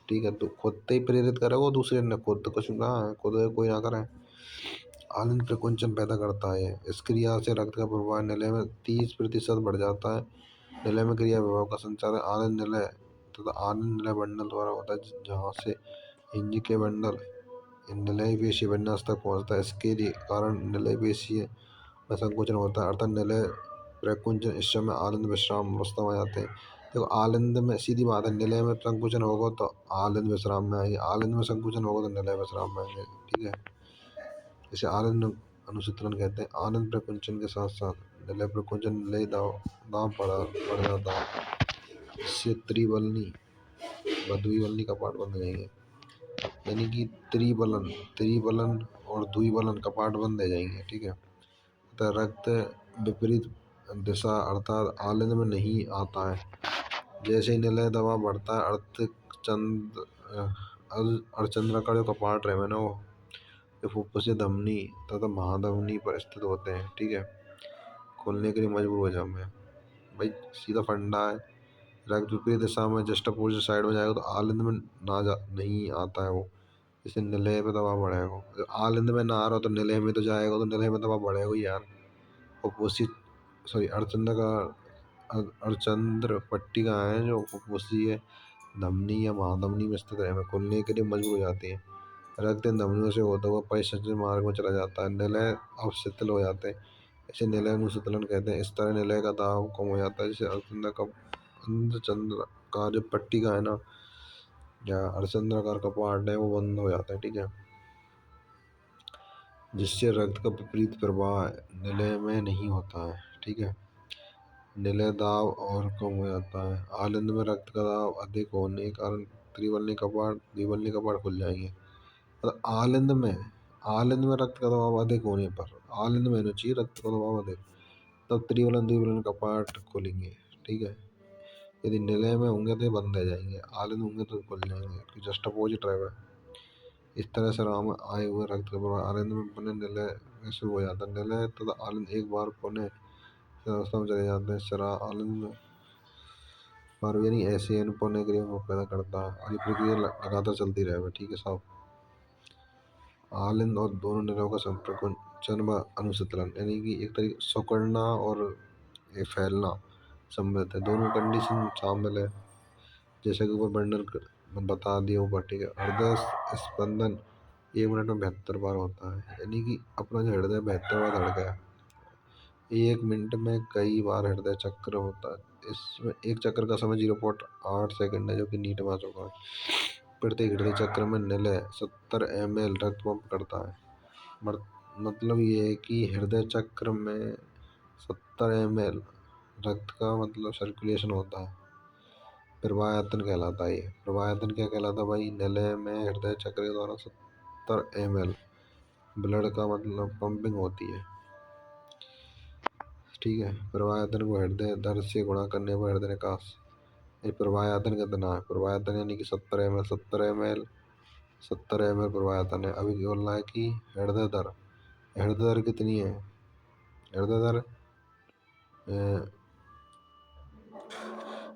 ठीक है। तो खुद से ही प्रेरित करे वो, दूसरे ने खुद तो कुछ कहा, खुद कोई ना करे। आनंद प्रकुंचन पैदा करता है। इस क्रिया से रक्त का प्रवाह निलय में 30% बढ़ जाता है। निलय में क्रिया विभव का संचालन आनंद निलय तथा आनंद निलय बंडल द्वारा होता है, जहाँ से हिंज के बंडल निलय पेशी विन्यास तक पहुँचता है। इसके कारण निलय पेशी में संकुचन होता है, अर्थात निलय प्रकुंचन। इस समय आनंद विश्राम अवस्था में आ जाते हैं। देखो आनंद में सीधी बात है, निलय में संकुचन होगा तो आनंद विश्राम में आएंगे, आनंद में संकुचन होगा तो निलय विश्राम में आएंगे। ठीक है। इसे आनंद अनुचित्रण कहते हैं। आनंद प्रकुंचन के साथ साथ निलय प्रकुंचन निलय दाम बढ़ जाता है। इससे त्रिबलनी व द्विबलनी कपाट बंद जाएंगे, यानी कि त्रिबलन और द्विबलन कपाट बंद हो जाएंगे। ठीक है। तो रक्त विपरीत दिशा अर्थात आलिंद में नहीं आता है। जैसे ही निलय दबाव बढ़ता है अर्धचंद्राकार जो कपाट रहे ना, वो ये फुफ्फुस धमनी तथा महाधमनी पर स्थित होते हैं। ठीक है, खोलने के लिए मजबूर हो जाऊँ मैं भाई, सीधा फंडा है। रक्त विपरीत दिशा में जस्ट अपोजिट साइड में जाएगा तो आलिंद में ना जा नहीं आता है वो, इसे निलय पे दबाव बढ़ाएगा। अगर आलिंद में ना आ रहा तो निलय में तो जाएगा, तो निलय में दबाव बढ़ेगा ही यार। फुफ्फुसी सॉरी अर्धचंद्र का अर्धचंद्र पट्टिका है जो फुफ्फुसीय धमनी या महाधमनी में स्थित है, में खुलने के लिए मजबूर हो जाती है। रक्त इन धमनियों से होता हुआ परिसंचरण मार्ग में चला जाता है, निलय अवशिथिल हो जाते हैं, इसे निलय अनुशीतलन कहते हैं। इस तरह निलय का दाब कम हो जाता है, जिससे अर्धचंद्र का जो पट्टिका है ना, या अर्धचंद्राकार कपाट है, वो बंद हो जाता है। ठीक है, जिससे रक्त का विपरीत प्रवाह निलय में नहीं होता है। ठीक है, निलय दाब और कम हो जाता है। आलिंद में रक्त का दाब अधिक होने के कारण त्रिवलनी कपाट द्विवलनी कपाट खुल जाएंगे। मतलब आलिंद में रक्त का दबाव अधिक होने पर, आलिंद में होना चाहिए रक्त का दबाव अधिक, तब त्रिवलन द्विवलन कपाट खुलेंगे। ठीक है, यदि निलय में होंगे तो ये बंद रह जाएंगे, आलिंद होंगे तो खुल जाएंगे, तो जस्ट अपोजिट रहेगा। इस तरह से राम आए हुए रक्त का प्रवाह आलिंद में पुनः निलय में शुरू हो जाता है। निलय तथा आलिंद एक बार पुनः अवस्था में चले जाते हैं। शरा आलिंद में बार यानी ऐसे पुनः क्रिया को पैदा करता है और ये प्रक्रिया लगातार चलती रहेगा। ठीक है साहब। आलिंद और दोनों निलयों का संपर्कन व अनुशीतलन यानी कि एक तरीके सिकुड़ना और ये फैलना सम्मिलित है, दोनों कंडीशन शामिल है, जैसा कि ऊपर वर्णन बता दिया ऊपर। ठीक है, हृदय स्पंदन 1 मिनट में 72 बार होता है, यानी कि अपना जो हृदय 72 बार धड़का है। 1 मिनट में कई बार हृदय चक्र होता है, इसमें एक चक्र का समय 0.8 सेकंड है, जो कि नीट में आ चुका है। प्रत्येक हृदय चक्र में निलय 70 ml रक्त पंप करता है। मतलब ये है कि हृदय चक्र में 70 ml रक्त का मतलब सर्कुलेशन होता है। प्रवाहयतन कहलाता है ये। प्रवाहयतन क्या कहलाता है भाई, निलय में हृदय चक्र के द्वारा 70 ml ब्लड का मतलब पंपिंग होती है। ठीक है, प्रवाहयतन को हृदय दर से गुणा करने पर हृदय निकास, ये प्रवाहयतन कितना है, प्रवाहयतन यानी कि 70 ml प्रवाहयतन है। अभी बोलना है कि हृदय दर कितनी है, हृदय दर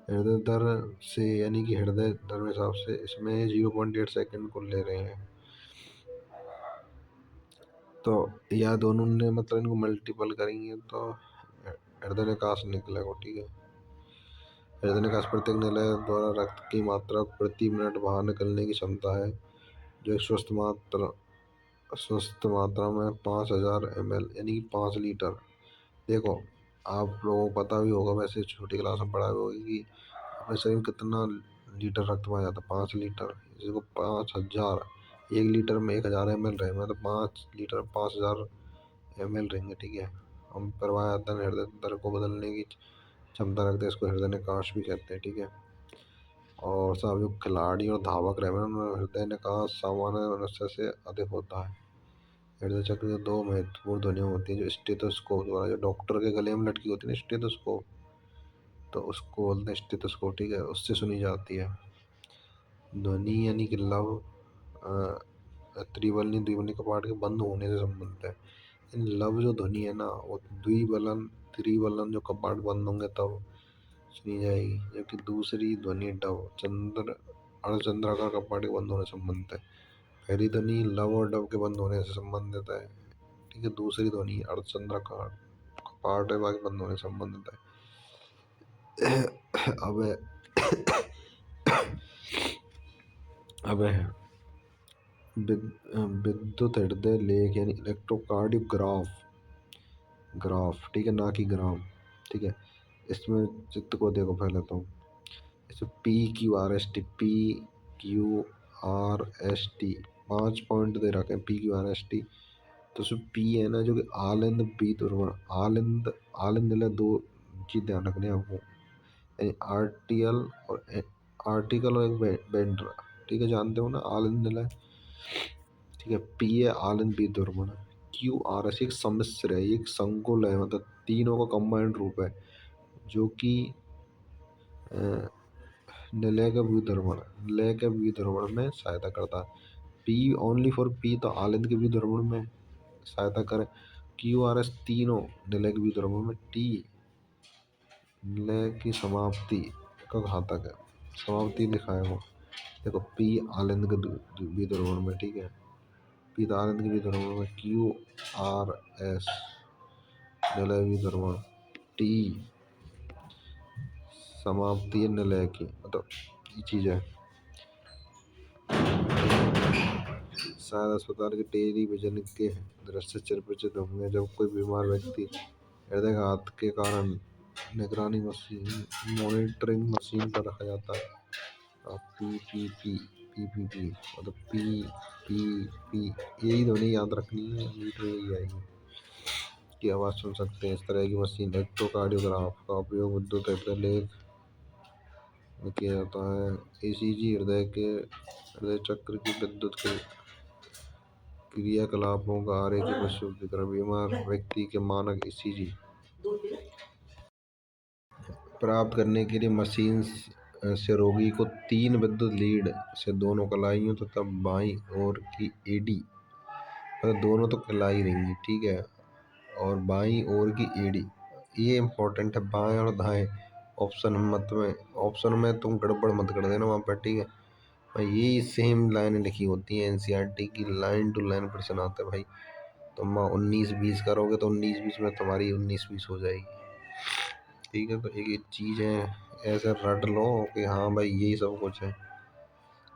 हृदय दर से यानी कि हृदय दर के हिसाब से इसमें 0.8 सेकंड को ले रहे हैं, तो या दोनों ने मतलब इनको मल्टीपल करेंगे तो हृदय निकास निकलेगा। ठीक है, हृदय निकास प्रत्येक निलय द्वारा रक्त की मात्रा प्रति मिनट बाहर निकलने की क्षमता है, जो एक स्वस्थ मात्रा में 5000 ml यानी कि 5 लीटर। देखो, आप लोगों को पता भी होगा, वैसे छोटी क्लास में पढ़ा होगा कि अपने शरीर में कितना लीटर रक्त पाया जाता है, 5 लीटर। जिसको 5000, 1 लीटर में 1000 ml रहेगा, तो 5 लीटर 5000 ml रहेंगे। ठीक है, हम प्रवाहयतन हृदय दर को बदलने की क्षमता रखते हैं, इसको हृदय निकास भी कहते हैं। ठीक है, और सब जो खिलाड़ी और धावक रहे हैं उनमें हृदय निकास सामान्य मनुष्य से अधिक होता है। हृदय चक्र में 2 महत्वपूर्ण ध्वनियाँ होती हैं, जो स्टेथोस्कोप द्वारा, जो डॉक्टर के गले में लटकी होती है ना स्टेथोस्कोप, तो उसको बोलते हैं स्टेथोस्कोप। ठीक है, उससे सुनी जाती है। ध्वनि यानी कि लव त्रिवलनी द्विवलनी कपाट के बंद होने से संबंधित है। इन लव जो ध्वनि है ना, वो द्विवलन त्रिवलन जो कपाट बंद होंगे तब सुनी जाएगी, जबकि दूसरी ध्वनि डव चंद्र अर्धचंद्राकार कपाट के बंद होने से संबंधित है। पहली ध्वनि लव और डव के बंद होने से संबंधित है। ठीक है, दूसरी ध्वनि अर्धचंद्राकार कपाट है बाकी बंद होने से संबंधित है। अब अब विद्युत हृदय लेख यानी इलेक्ट्रोकार्डियोग्राफ ग्राफ। ठीक है, ना कि ग्राम। ठीक है, इसमें चित्र को देखो पहले तो, इसमें PQRST 5 पॉइंट दे रखे हैं, PQRST। तो उसमें P है ना, जो कि आलिंद बी ध्रुवण, आलिंद आलिंद निलय, दो चीज ध्यान रखने हैं आपको, यानी आर्टिकल और एक बेंड्रा। ठीक है, जानते हो ना आलिंद निलय। ठीक है, P है आलिंद बी ध्रुवण, QRS एक सम्मिश्र है, एक संकुल है, मतलब तीनों का कंबाइंड रूप है, जो कि निलय के विध्रुवण में सहायता करता है। पी ओनली फॉर पी तो आलिंद के भी ध्रुवण में सहायता करे। क्यू आर एस तीनों निलय के भी ध्रुवण में। टी निलय की समाप्ति का घातक है। समाप्ति लिखा है वो, देखो पी आलिंद के भी ध्रुवण में, ठीक है, पी तो आलिंद के भी ध्रुवण में। क्यू आर एस निलय भी ध्रुवण। टी समाप्ति है निलय की, मतलब ये चीज है। शायद अस्पताल के टेलीविजन के दृश्य चित्रचित होंगे जब कोई बीमार व्यक्ति हृदयघात के कारण निगरानी मशीन मॉनिटरिंग मशीन पर रखा जाता है। पी मतलब पी यही ध्वनि याद रखनी है, मीटर यही आएगी की आवाज़ सुन सकते हैं। इस तरह की मशीन इलेक्ट्रोकार्डियोग्राफ का उपयोग विद्युत हृदय लेख में किया जाता है। ईसीजी हृदय चक्र की विद्युत क्रियाकलापों का आरेखीय प्रस्तुतिकरण। बीमार व्यक्ति के मानक ईसीजी प्राप्त करने के लिए मशीन से रोगी को 3 विद्युत लीड से दोनों कलाइयों तथा बाईं ओर की एडी, मतलब दोनों तो कलाई रहेंगी, ठीक है, और बाईं ओर की एडी, ये इम्पोर्टेंट है। बाएं और दाएं ऑप्शन में तुम गड़बड़ मत कर देना वहाँ पर, ठीक है। ये सेम लाइन लिखी होती है एनसीईआरटी की, लाइन टू लाइन प्रश्न आता है भाई। तुम 19-20 करोगे तो 19-20 में तुम्हारी 19-20 हो जाएगी, ठीक है। तो एक चीज़ है ऐसे रट लो कि हाँ भाई यही सब कुछ है।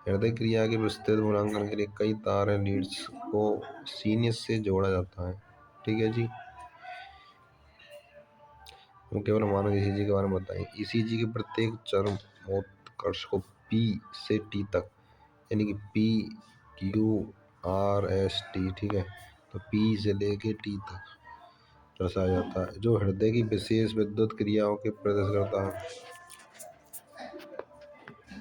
हृदय क्रिया के विस्तृत मूल्यांकन के लिए कई तार लीड्स को सीनियर से जोड़ा जाता है, ठीक है जी। हम केवल मानक ईसीजी के बारे में बताएं। ईसीजी के प्रत्येक चरमोत्कर्ष को पी से टी तक, यानी कि P Q R S T, ठीक है, तो पी से लेके टी तक दर्शाया जाता है, जो हृदय की विशेष विद्युत क्रियाओं के प्रदर्शन करता है।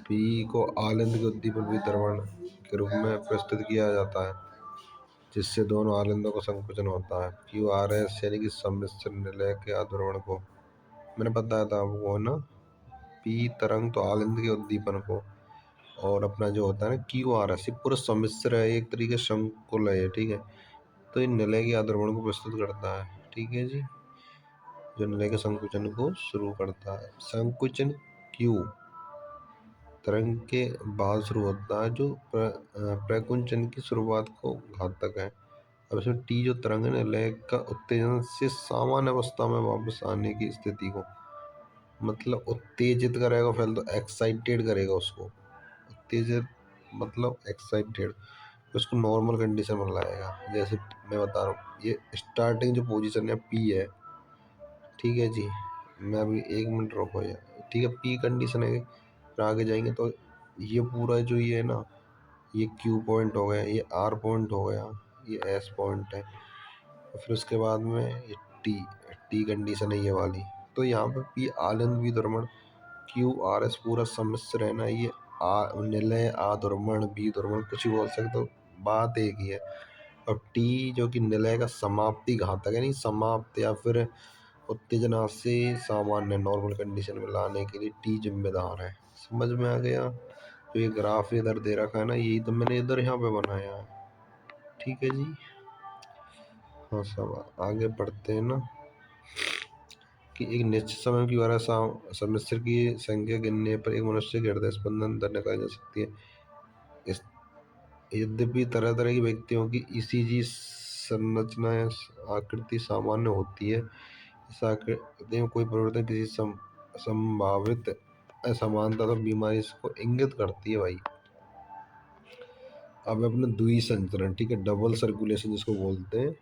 पी को आलिंद के उद्दीपन वितरण के रूप में प्रस्तुत किया जाता है, जिससे दोनों आलिंदों का संकुचन होता है। क्यू आर एस यानी कि सम्मिश्र निलय के आद्रवण को मैंने बताया था आपको ना, पी तरंग तो आलिंद के उद्दीपन को, और अपना जो होता है ना क्यू आर एस, पूरा सम्मिश्र है, एक तरीके संकुल है, ठीक है। तो ये निलय के आद्रवण को प्रस्तुत करता है, ठीक है जी, जो निलय के संकुचन को शुरू करता है। संकुचन क्यू तरंग के बाद शुरू होता है, जो प्रकुंचन की शुरुआत को घातक है। अब इसमें टी जो तरंग है निलय का उत्तेजन से सामान्य अवस्था में वापस आने की स्थिति को, मतलब उत्तेजित करेगा, पहले तो एक्साइटेड करेगा उसको, उत्तेजित मतलब एक्साइटेड, उसको नॉर्मल कंडीशन में लाएगा। जैसे मैं बता रहा हूँ, ये स्टार्टिंग जो पोजीशन है पी है, ठीक है जी, मैं अभी 1 मिनट रुको यार, ठीक है, पी कंडीशन है। फिर आगे जाएंगे तो ये पूरा जो ये है ना, ये क्यू पॉइंट हो गया, ये आर पॉइंट हो गया, ये एस पॉइंट है, फिर उसके बाद में ये टी टी कंडीशन है ये वाली। तो यहाँ पे पी आलिंद भी ध्रुवण, क्यू आर एस पूरा सम्मिश्र है ना, ये निलय आध्रुवण भी ध्रुवण, कुछ भी बोल सकते हो, बात एक ही है। और टी जो कि निलय का समाप्ति घातक है, नहीं समाप्त या फिर उत्तेजना से सामान्य नॉर्मल कंडीशन में लाने के लिए टी जिम्मेदार है। समझ में आ गया? तो ये ग्राफ इधर दे रखा है ना, यही तो मैंने इधर यहाँ पे बनाया है, ठीक है जी। हाँ, सब आगे बढ़ते हैं ना, कि एक निश्चित समय की द्वारा सम्मिश्र की संख्या गिनने पर एक मनुष्य के हृदय स्पंदन दर निकाली जा सकती है। इस यद्यपि तरह तरह के व्यक्तियों की ईसीजी संरचना या आकृति सामान्य होती है, इस आकृति में कोई परिवर्तन किसी संभावित असमानता तो बीमारी को इंगित करती है भाई। अब अपने द्वि संचरण, ठीक है, डबल सर्कुलेशन जिसको बोलते हैं।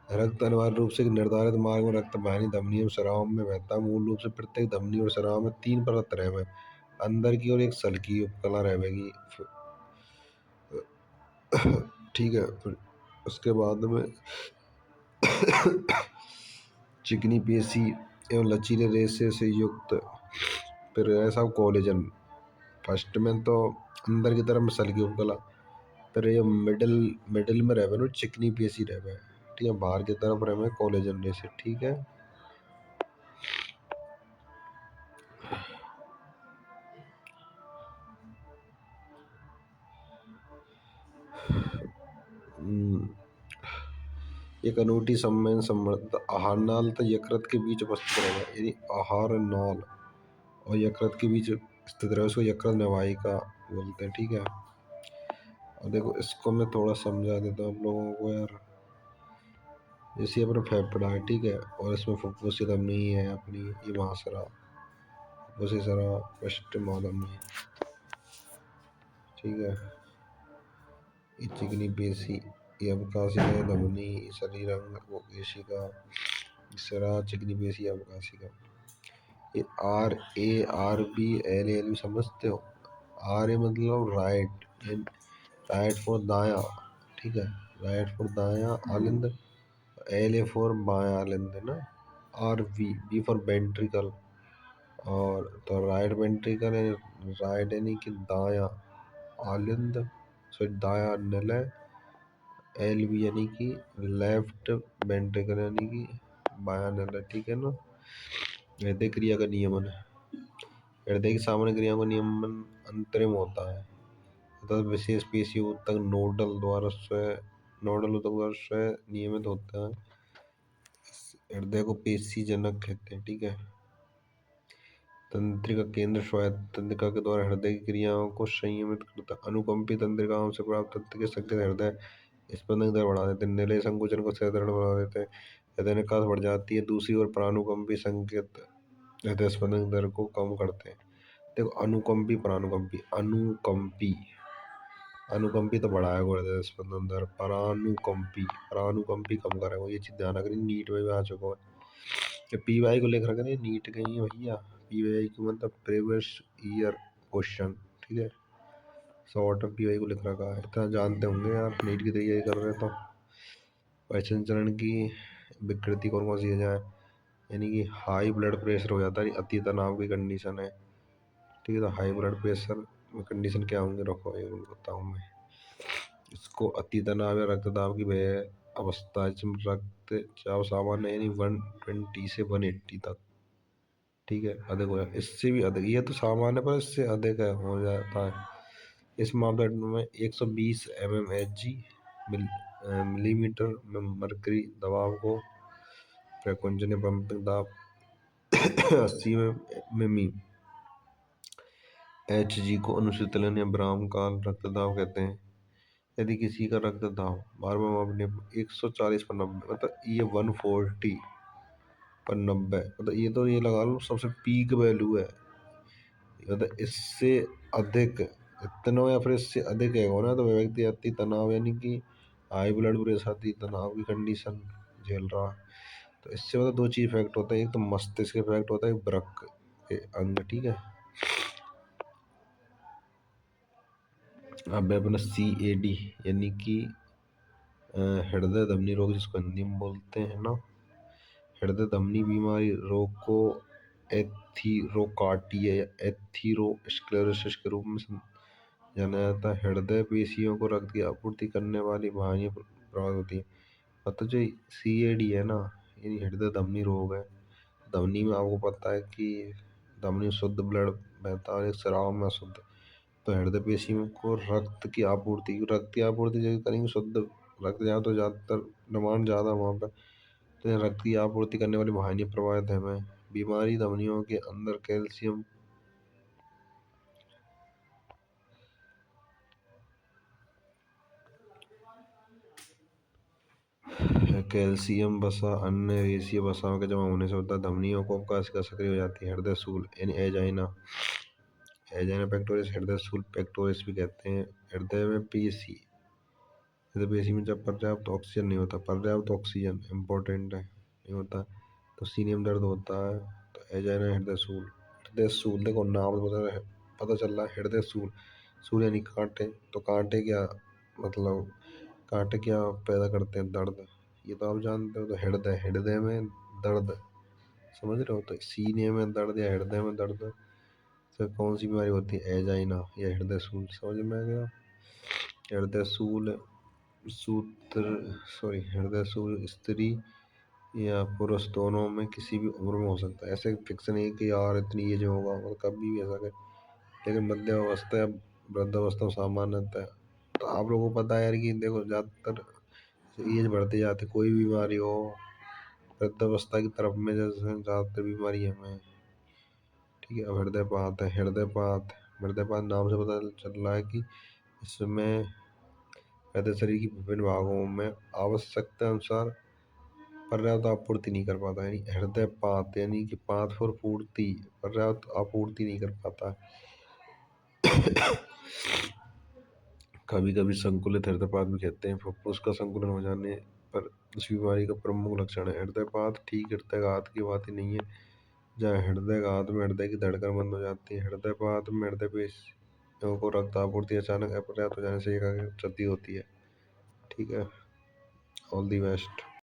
रक्त अनिवार्य रूप से एक निर्धारित मार्ग में रक्त वाहिनी धमनियों स्राव में बहता है। मूल रूप से प्रत्येक धमनी और स्राव में 3 परत रहवे, अंदर की ओर एक सल्की उपकला रहेगी, ठीक है। फिर उसके बाद में चिकनी पेशी एवं लचीले रेशे से युक्त, फिर ऐसा कोलेजन। फर्स्ट में तो अंदर की तरफ में सल्की उपकला, फिर ये मिडिल में रहे चिकनी पेशी रहे, ठीक है, बाहर की तरफ रहे कोलेजन रेशे, ठीक है। एक अनूठी सम्मेलन समृद्ध आहार नाल तो यकृत के बीच उपस्थित रहेगा, यानी आहार नाल और यकृत के बीच स्थित रहे, उसको यकृत नवायिका बोलते हैं। ठीक है, और देखो इसको मैं थोड़ा समझा देता हूँ आप लोगों को यार। जैसे अपना फेफड़ा है, ठीक है, और इसमें फुफ्फुस धमनी है अपनी, ये महासरा, फुफ्फुसीसरा, पृष्ठमाधमनी, ठीक है, ये चिकनी पेशी, ये अवकाशिका धमनी, शरीरंग वो केशिका, सरा, चिकनी पेशी, अवकाशिका। ये RARBLAL समझते हो? आर ए मतलब राइट, राइट फॉर दाया, ठीक है, राइट फॉर दाया आलिंद, LA फॉर बाया आलिंद है ना, बी फॉर वेंट्रिकल, और तो राइट वेंट्रिकल है, राइट यानी कि दाया आलिंद, सॉरी दाया निलय, LV यानी कि लेफ्ट वेंट्रिकल यानी कि बाया निलय, ठीक है ना। हृदय क्रिया का नियमन है, हृदय की सामान्य क्रियाओं का नियमन अंतरिम होता है तथा विशेष पेशियों तक नोडल द्वारा स्वयं नियमित होता है। हृदय को पेशी जनक कहते हैं, ठीक है। तंत्रिका केंद्र स्वायत्त तंत्रिका के द्वारा हृदय की क्रियाओं को संयमित करता है। अनुकंपी तंत्रिकाओं से प्राप्त तंत्र के संकेत हृदय स्पंदन की दर बढ़ा देते हैं, निलय संकुचन को साधारण बना देते हैं, हृदय निकास बढ़ जाती है। दूसरी ओर प्रानुकंपी संकेत हृदय स्पंदन की दर को कम करते हैं। देखो अनुकंपी प्रानुकंपी, अनुकंपी अनुकंपी तो बढ़ाया हृदय स्पंदन दर, परानुकंपी परानुकंपी कम करेगा। ये चीज ध्यान रखनी, नीट में भी आ चुका है। PY को लेकर रखने, नीट कहीं है भैया, PY की मतलब प्रीवियस ईयर क्वेश्चन, ठीक है, शॉर्ट में PY को लिख रखा है, इतना जानते होंगे यार, नीट की तैयारी कर रहे तो। पहचान चरण की विकृति कौन कौन सी है जाए, यानी कि हाई ब्लड प्रेशर हो जाता है, अति तनाव की कंडीशन है, ठीक है। तो हाई ब्लड प्रेशर में कंडीशन क्या होंगे, रखो ये बताऊँ मैं। इसको अति तनाव या रक्तदाब की वह अवस्था है जिसमें रक्तचाप सामान्य यानी 120 से 180 तक, ठीक है, अधिक हो जाए, इससे भी अधिक, ये तो सामान्य पर इससे अधिक है, हो जाता है। इस मापदंड में 120 mmHg मिलीमीटर में मरकरी दबाव को, प्रकुंजन पंपिंग दाब 80 मिमी HG को अनुशीतलन या विराम काल रक्तदाब कहते हैं। यदि किसी का रक्तदाब बार बार मापने 140 पर 90, मतलब ये 140 पर 90, मतलब ये तो ये लगा लो सबसे पीक वैल्यू है, मतलब इससे अधिक इतना या फिर इससे अधिक है ना, तो व्यक्ति अति तनाव यानी कि हाई ब्लड प्रेशर, अति तनाव की कंडीशन झेल रहा है। तो इससे मतलब दो चीज इफेक्ट होता है, एक तो मस्तिष्क इफेक्ट होता है, एक वृक्क के अंग, ठीक है। अब अपना CAD यानी कि हृदय धमनी रोग, जिसको हिंदी में बोलते हैं ना, हृदय धमनी बीमारी रोग को एथीरोकार्डिया या एथीरोस्क्लेरोसिस के रूप में जाना जाता है। हृदय पेशियों को रक्त की आपूर्ति करने वाली वाहिनियां प्रभावित होती है। मतलब जो CAD है ना, ये हृदय धमनी रोग है। धमनी में आपको पता है कि धमनी में शुद्ध ब्लड बहता है, एक स्राव में अशुद्ध, तो हृदय पेशी को रक्त की आपूर्ति जब करेंगे, शुद्ध रक्त जहाँ, तो ज़्यादातर डिमांड ज़्यादा वहाँ पर, तो ये रक्त की आपूर्ति करने वाली वाहिनी प्रभावित है में बीमारी धमनियों के अंदर कैल्शियम वसा अन्य रेशीय वसाओं के जमा होने से होता है। धमनियों को अवकाशिका सक्रिय हो जाती है। हृदय सूल यानी एजाइना, एजाइना पेक्टोरिस, हृदय सूल पेक्टोरिस भी कहते हैं। हृदय में पेशी, हृदय पेशी में जब पर्याप्त ऑक्सीजन नहीं होता, पर्याप्त ऑक्सीजन इम्पोर्टेंट है, नहीं होता, तो सीने में दर्द होता है। तो एजाइना हृदय सूल, हृदय सूल देखो नाम पता चल रहा है, हृदय सूल, सूल यानी कांटे, तो कांटे क्या मतलब, कांटे क्या पैदा करते हैं, दर्द, ये तो आप जानते हो। तो हृदय, हृदय में दर्द, समझ रहे हो, तो सीने में दर्द या हृदय में दर्द से कौन सी बीमारी होती है, एजाइना या हृदय सूल, समझ में आ गया। हृदय सूल सूत्र सॉरी हृदय सूल स्त्री या पुरुष दोनों में किसी भी उम्र में हो सकता है। ऐसे फिक्स नहीं है कि यार इतनी एज में होगा, मतलब कभी भी ऐसा है, लेकिन मध्य अवस्था या वृद्धावस्था में सामान्यतः। तो आप लोगों को पता है यार कि देखो ज़्यादातर एज बढ़ते जाते कोई भी बीमारी हो, वृद्धावस्था की तरफ में जैसे ज़्यादातर बीमारी हमें, ठीक है। अब हृदयपात है, हृदयपात नाम से पता चल रहा है कि इसमें हृदय शरीर की विभिन्न भागों में आवश्यकता अनुसार पर्याप्त आपूर्ति नहीं कर पाता, यानी हृदयपात यानी कि पात और पूर्ति पर्याप्त आपूर्ति नहीं कर पाता। कभी कभी संकुलित हृदयपात भी कहते हैं। फुफ्फुस का संकुलन हो जाने पर इस बीमारी का प्रमुख लक्षण है हृदयपात। ठीक हृदयघात की बात ही नहीं है, जहाँ हृदयघात में हृदय की धड़कन बंद हो जाती है। हृदयपात में हृदय पेशियों को रक्त आपूर्ति अचानक अपर्याप्त हो जाने से एकाग्रता क्षति होती है, ठीक है। All the best.